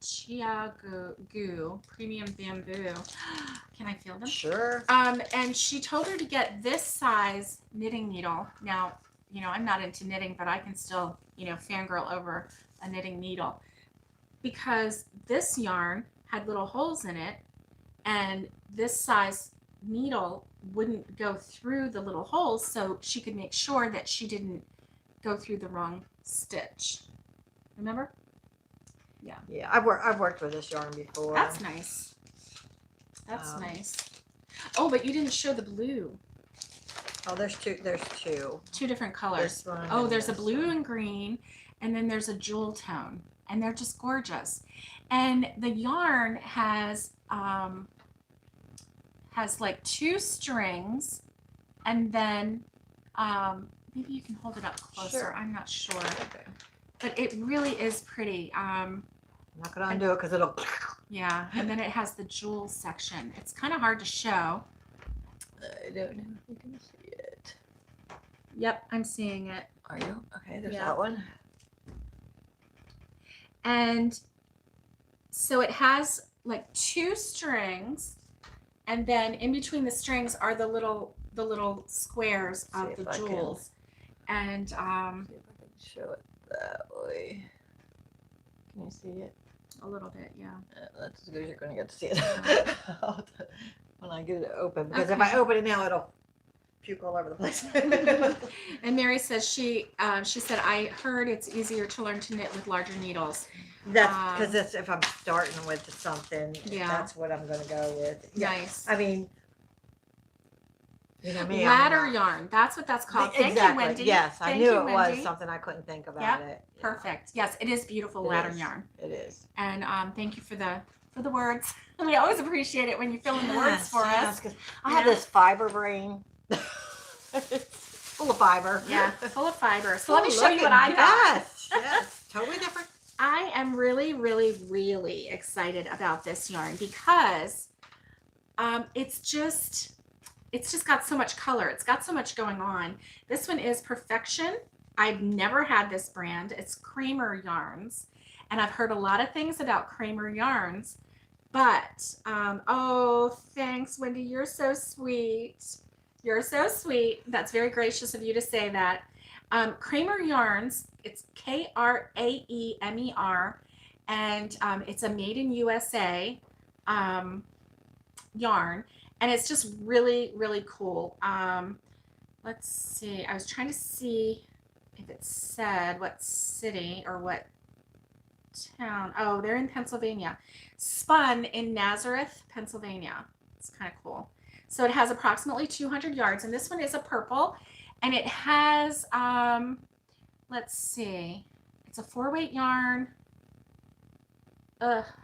Chia Goo premium bamboo. Can I feel them? Sure. And she told her to get this size knitting needle. Now, I'm not into knitting, but I can still, fangirl over a knitting needle, because this yarn had little holes in it, and this size needle wouldn't go through the little holes, so she could make sure that she didn't go through the wrong stitch. Remember? Yeah. Yeah, I've worked with this yarn before. That's nice. That's nice. Oh, but you didn't show the blue. Oh, there's two. Two different colors. This one Oh, and there's a this blue one. and green, and then there's a jewel tone, and they're just gorgeous. And the yarn has like 2 strings, and then maybe you can hold it up closer. Sure. I'm not sure, Okay. but it really is pretty. I'm not gonna undo it because it'll. Yeah, and then it has the jewel section. It's kind of hard to show. I don't know if you can see it. Yep, I'm seeing it. Are you? Okay, there's Yeah. that one. And so it has like 2 strings, and then in between the strings are the little squares See of if the I can- jewels. And See if I can show it that way. Can you see it? a little bit, yeah. That's as good as you're going to get to see it when I get it open. Because if Okay. I open it now, it'll puke all over the place. And Mary says she said, I heard it's easier to learn to knit with larger needles. That's because that's if I'm starting with something. Yeah. That's what I'm going to go with. Yeah. Nice. I mean, you know me. Ladder yarn. That's what that's called. Thank Exactly. you, Wendy. Yes, I Thank knew you, it Wendy. was something I couldn't think about Yep. it. Yeah. Perfect. Yes, it is beautiful It ladder is. yarn. It is. And thank you for the words. We always appreciate it when you fill in the words for us. 'Cause I have Yeah. this fiber brain. It's full of fiber. Yeah, full of fiber. So Oh, let me show look you what at- I got. Yes, yes, totally different. I am really, really, really excited about this yarn because it's just got so much color. It's got so much going on. This one is Perfection. I've never had this brand. It's Kramer Yarns, and I've heard a lot of things about Kramer Yarns, but oh, thanks, Wendy. You're so sweet. You're so sweet. That's very gracious of you to say that. Kramer Yarns, it's Kraemer, and it's a made in USA yarn, and it's just really, really cool. Let's see. I was trying to see if it said what city or what town. Oh, they're in Pennsylvania. Spun in Nazareth, Pennsylvania. It's kind of cool. So it has approximately 200 yards, and this one is a purple, and it has, let's see, it's a 4-weight yarn.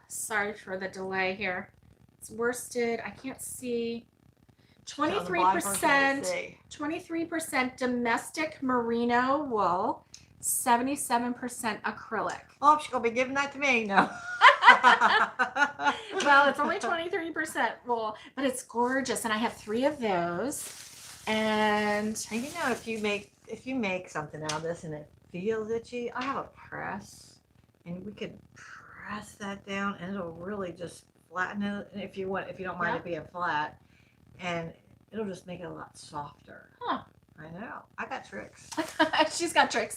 Sorry for the delay here. It's worsted. I can't see. 23%, 23% domestic merino wool, 77% acrylic. Oh, she's gonna be giving that to me. No. Well, it's only 23% wool, but it's gorgeous, and I have 3 of those. And you know, if you make something out of this and it feels itchy, I have a press, and we could press that down, and it'll really just flatten it. If you don't mind it being flat, and it'll just make it a lot softer. Huh. I know. I got tricks. She's got tricks.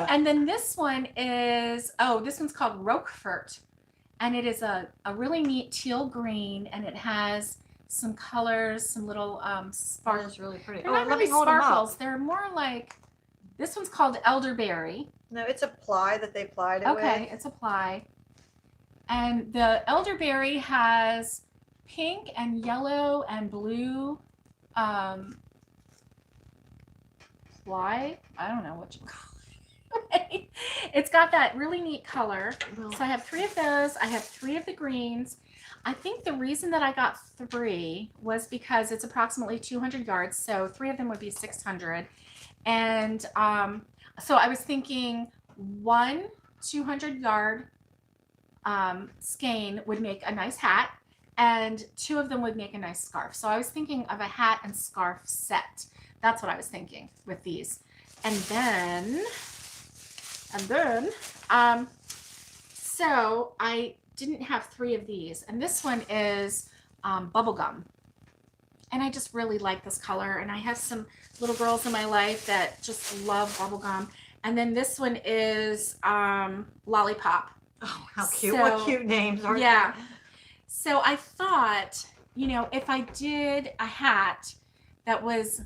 And then this one is, this one's called Roquefort. And it is a really neat teal green, and it has some colors, some little sparkles. It's really pretty. They're not really sparkles. They're more like, this one's called elderberry. No, it's a ply that they plied it with. Okay, it's a ply. And the elderberry has pink and yellow and blue ply. I don't know what you call it. It's got that really neat color. So I have 3 of those. I have 3 of the greens. I think the reason that I got 3 was because it's approximately 200 yards. So 3 of them would be 600. And so I was thinking 1 200-yard skein would make a nice hat, and 2 of them would make a nice scarf. So I was thinking of a hat and scarf set. That's what I was thinking with these. And then, so I didn't have 3 of these, and this one is bubblegum. And I just really like this color, and I have some little girls in my life that just love bubblegum. And then this one is Lollipop. Oh, how cute. What cute names are yeah. So I thought, you know, if I did a hat that was,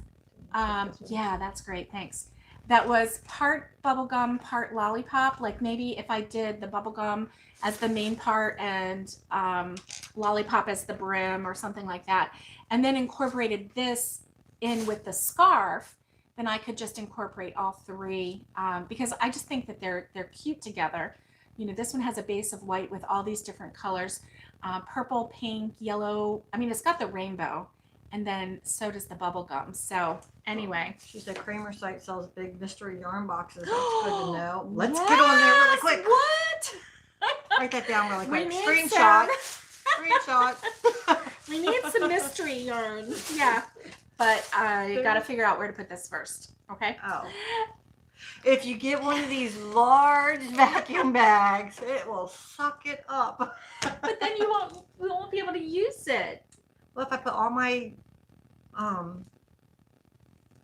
yeah, that's great, thanks. That was part bubblegum, part lollipop. Like maybe if I did the bubblegum as the main part and lollipop as the brim or something like that, and then incorporated this in with the scarf, then I could just incorporate all 3 because I just think that they're cute together. You know, this one has a base of white with all these different colors, purple, pink, yellow. I mean, it's got the rainbow, and then so does the bubble gum. So anyway. She said Kramer site sells big mystery yarn boxes. That's good to know. Let's get on there really quick. What? Write that down really quick. We need Screenshot. Screenshot. We need some mystery yarn. Yeah. But I got to figure out where to put this first. Okay. Oh. If you get one of these large vacuum bags, it will suck it up. But then we won't be able to use it. Well, if I put all my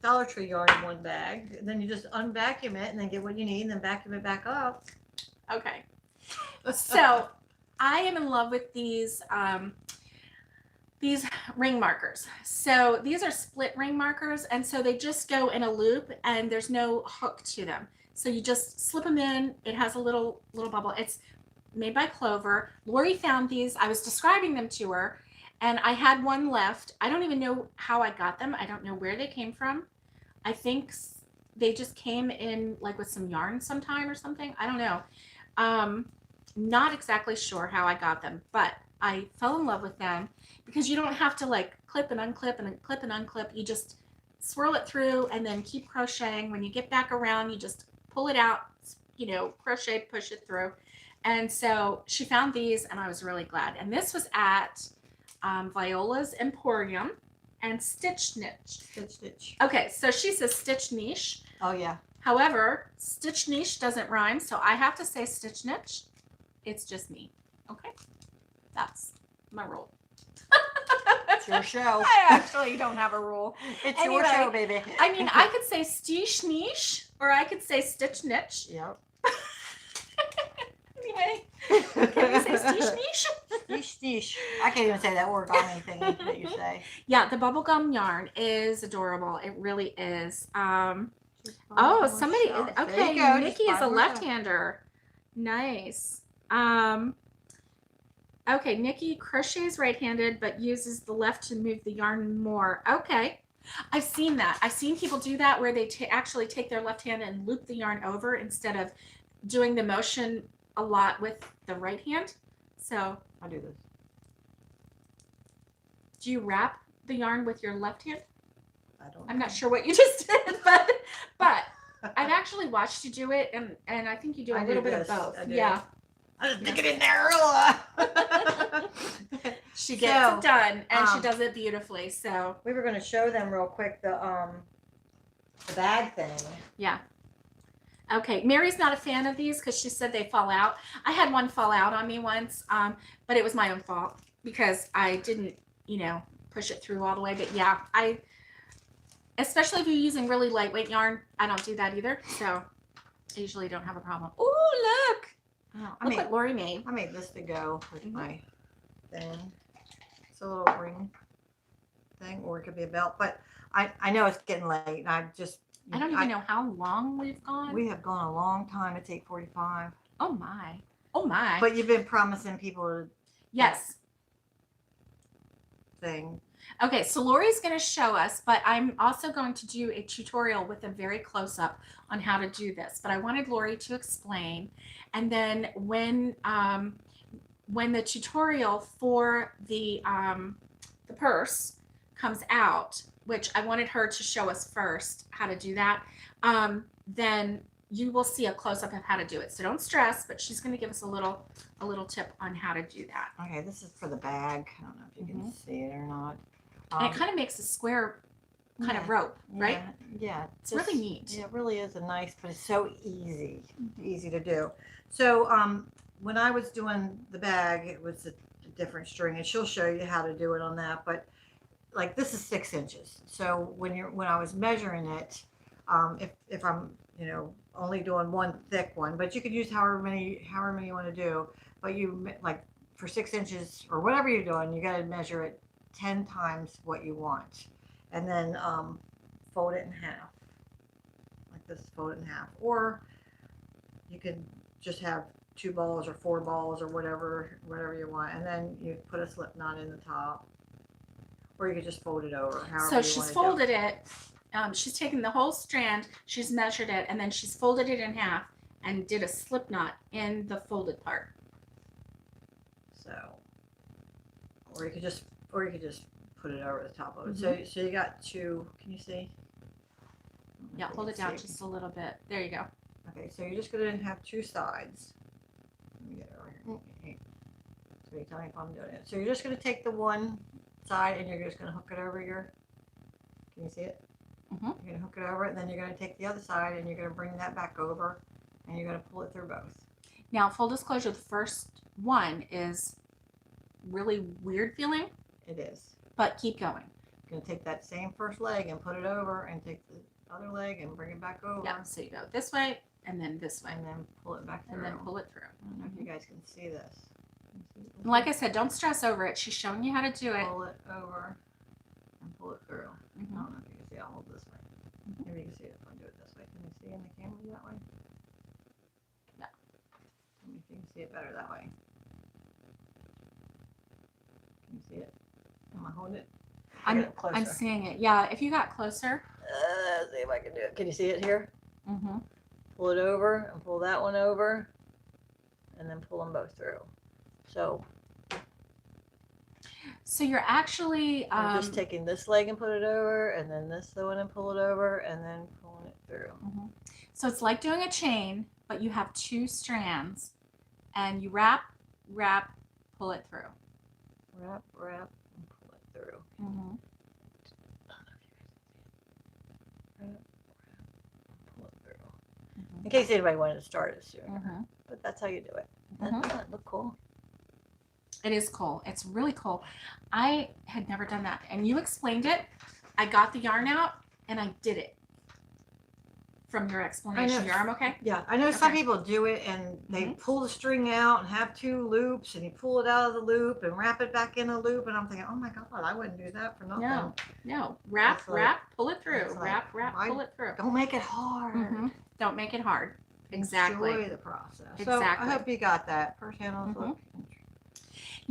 Dollar Tree yarn in one bag, then you just unvacuum it and then get what you need and then vacuum it back up. Okay. So I am in love with these ring markers. So these are split ring markers, and so they just go in a loop and there's no hook to them. So you just slip them in. It has a little bubble. It's made by Clover. Lori found these. I was describing them to her, and I had one left. I don't even know how I got them. I don't know where they came from. I think they just came in like with some yarn sometime or something. I don't know. Not exactly sure how I got them, but I fell in love with them because you don't have to like clip and unclip and then clip and unclip. You just swirl it through and then keep crocheting. When you get back around, you just pull it out, you know, crochet, push it through. And so she found these and I was really glad. And this was at Viola's Emporium and Stitch Niche. Stitch. Okay, so she says Stitch Niche. Oh, yeah. However, Stitch Niche doesn't rhyme, so I have to say Stitch Niche. It's just me. Okay? That's my rule. It's your show. I actually don't have a rule. It's your show, baby. I mean, I could say Stitch Niche or I could say Stitch Niche. Yep. Anyway, can we say Stitch Niche? Stitch. I can't even say that word on anything that you say. Yeah, the bubblegum yarn is adorable. It really is. Oh, somebody. Okay, Nikki is a left-hander. Nice. Okay, Nikki crochets right-handed but uses the left to move the yarn more. Okay. I've seen that. I've seen people do that where they actually take their left hand and loop the yarn over instead of doing the motion a lot with the right hand. So I do this. do you wrap the yarn with your left hand? I don't. I'm not sure what you just did, but I've actually watched you do it, and I think you do a little bit of both. Yeah. I just stick it in there. She gets it done, and she does it beautifully. So we were going to show them real quick the bag thing. Yeah. Okay, Mary's not a fan of these because she said they fall out. I had one fall out on me once, but it was my own fault because I didn't, push it through all the way. But yeah, especially if you're using really lightweight yarn, I don't do that either. So I usually don't have a problem. Oh, look. Look what Lori made. I made this to go with my thing. It's a little ring thing, or it could be a belt. But I know it's getting late, and I don't even know how long we've gone. We have gone a long time. It's 8:45. Oh my. Oh my. But you've been promising people. Yes. Thing. Okay, so Lori's going to show us, but I'm also going to do a tutorial with a very close up on how to do this. But I wanted Lori to explain, and then when the tutorial for the purse comes out, which I wanted her to show us first how to do that, then you will see a close up of how to do it. So don't stress, but she's going to give us a little tip on how to do that. Okay, this is for the bag. I don't know if you can see it or not. And it kind of makes a square kind of rope, right? Yeah. It's really neat. Yeah, it really is but it's so easy to do. So when I was doing the bag, it was a different string, and she'll show you how to do it on that. But like this is 6 inches. So when I was measuring it, if I'm only doing one thick one, but you could use however many you want to do. But you like for 6 inches or whatever you're doing, you got to measure it 10 times what you want, and then fold it in half like this. Fold it in half, or you could just have 2 balls or 4 balls or whatever you want, and then you put a slip knot in the top, or you could just fold it over. So she's folded it. She's taken the whole strand, she's measured it, and then she's folded it in half and did a slip knot in the folded part. So, or you could just put it over the top of it. So you got 2. Can you see? Yeah, hold it down just a little bit. There you go. Okay, so you're just going to have 2 sides. Let me get it over here. So you tell me if I'm doing it. So you're just going to take the one side and you're just going to hook it over your. Can you see it? You're going to hook it over, and then you're going to take the other side and you're going to bring that back over, and you're going to pull it through both. Now, full disclosure, the first one is really weird feeling. It is. But keep going. You're going to take that same first leg and put it over, and take the other leg and bring it back over. Yeah, so you go this way and then this way. And then pull it back through. And then pull it through. I don't know if you guys can see this. Like I said, don't stress over it. She's showing you how to do it. Pull it over and pull it through. I don't know if you can see. I'll hold this way. Maybe you can see it if I do it this way. Can you see in the camera that way? No. Tell me if you can see it better that way. Can you see it? Am I holding it? I'm seeing it. Yeah, if you got closer. See if I can do it. Can you see it here? Pull it over and pull that one over, and then pull them both through. So you're actually just taking this leg and put it over, and then this one and pull it over, and then pulling it through. So it's like doing a chain, but you have 2 strands, and you wrap, pull it through. Wrap, and pull it through. Pull it through. In case anybody wanted to start it sooner, but that's how you do it. Doesn't that look cool? It is cool. It's really cool. I had never done that, and you explained it. I got the yarn out and I did it. From your explanation, your arm okay? Yeah, I know some people do it and they pull the string out and have 2 loops, and you pull it out of the loop and wrap it back in a loop, and I'm thinking, oh my God, I wouldn't do that for nothing. No. Wrap, pull it through. Wrap, pull it through. Don't make it hard. Don't make it hard. Exactly. Enjoy the process. Exactly. So I hope you got that. First hand on the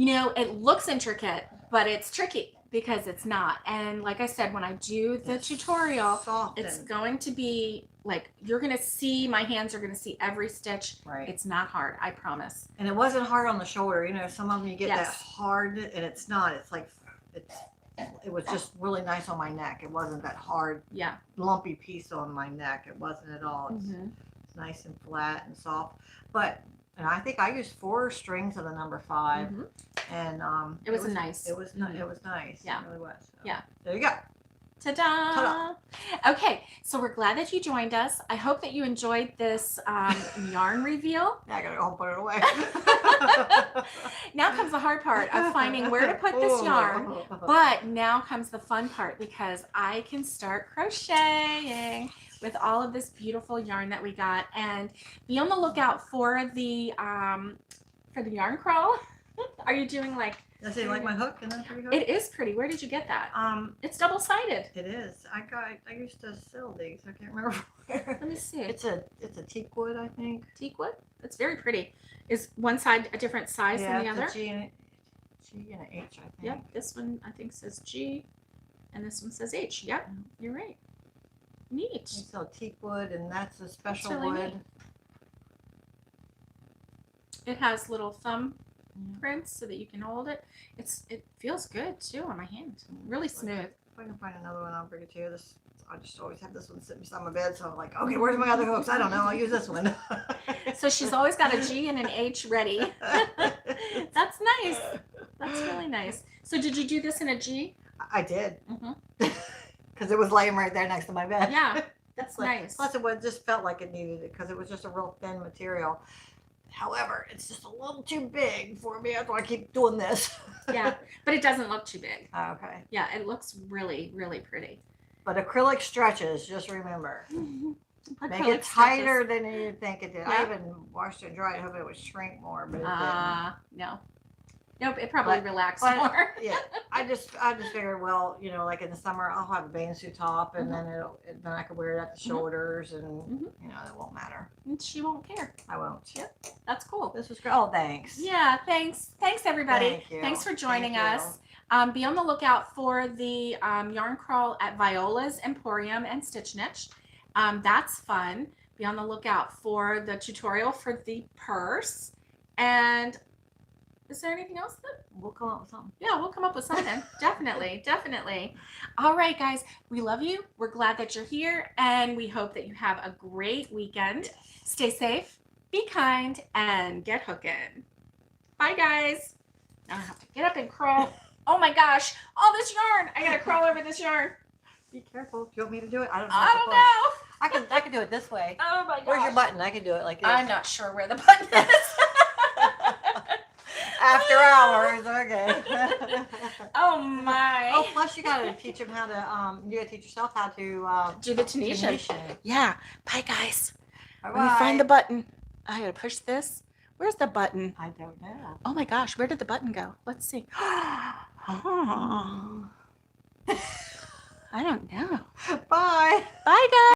You know, it looks intricate, but it's tricky because it's not. And like I said, when I do the tutorial, Soften. it's going to be like, you're going to see, my hands are going to see every stitch. Right. It's not hard, I promise. And it wasn't hard on the shoulder. You know, some of them you get Yes. that hard, and it's not. It's like, it was just really nice on my neck. It wasn't that hard, Yeah. lumpy piece on my neck. It wasn't at all. It's nice and flat and soft. But, and I think I used 4 strings of the number 5. And it was nice. It was nice. It was nice. Yeah. It really was. So, Yeah. there you go. Ta-da! Ta-da. Okay, so we're glad that you joined us. I hope that you enjoyed this yarn reveal. Now I gotta go home and put it away. Now comes the hard part of finding where to put this yarn. But now comes the fun part, because I can start crocheting with all of this beautiful yarn that we got. And be on the lookout for the yarn crawl. Are you doing like... Does it like my hook? Isn't that pretty hook? It is pretty. Where did you get that? It's double-sided. It is. I used to sell these. I can't remember where. Let me see. It's a teak wood, I think. Teak wood? That's very pretty. Is one side a different size than the other? It's a G and an H, I think. Yep. This one I think says G, and this one says H. Yep. You're right. Neat. You sell teak wood, and that's a special really wood. neat. It has little thumb prints so that you can hold it. It feels good too on my hand. Really smooth. If I can find another one, I'll bring it to you. I just always have this one sitting beside my bed, so I'm like, okay, where's my other hooks? I don't know. I'll use this one. So she's always got a G and an H ready. That's nice. That's really nice. So did you do this in a G? I did. Because it was laying right there next to my bed. Yeah, that's nice. Plus, it just felt like it needed it because it was just a real thin material. However, it's just a little too big for me. That's why I keep doing this. Yeah, but it doesn't look too big. Okay. Yeah, it looks really, really pretty. But acrylic stretches, just remember. Make Acrylic it tighter stretches. than you think it did. Yeah. I even washed it and dried it, hoping it would shrink more, but it didn't. No. Nope, it probably relaxed But, more. yeah, I just figured, well, you know, like in the summer, I'll have a band suit top, and then then I could wear it at the shoulders, and you know, it won't matter. And she won't care. I won't. Yep, that's cool. This was great. Oh, thanks. Yeah, thanks. Thanks, everybody. Thank you. Thanks for joining Thank us. Be on the lookout for the yarn crawl at Viola's Emporium and Stitch Niche. That's fun. Be on the lookout for the tutorial for the purse. And is there anything else that We'll come up with something. Yeah, we'll come up with something. Definitely, definitely. All right, guys, we love you. We're glad that you're here, and we hope that you have a great weekend. Stay safe, be kind, and get hooking. Bye, guys. Now I have to get up and crawl. Oh my gosh, all this yarn. I gotta crawl over this yarn. Be careful. Do you want me to do it? I don't know. I don't know. I can do it this way. Oh my gosh. Where's your button? I can do it like this. I'm not sure where the button is. After hours, okay. Oh my. Oh, plus you gotta teach them how to you gotta teach yourself how to Do the Tunisian. Yeah. Bye, guys. Bye-bye. Let me find the button. I gotta push this. Where's the button? I don't know. Oh my gosh, where did the button go? Let's see. Oh. I don't know. Bye. Bye, guys.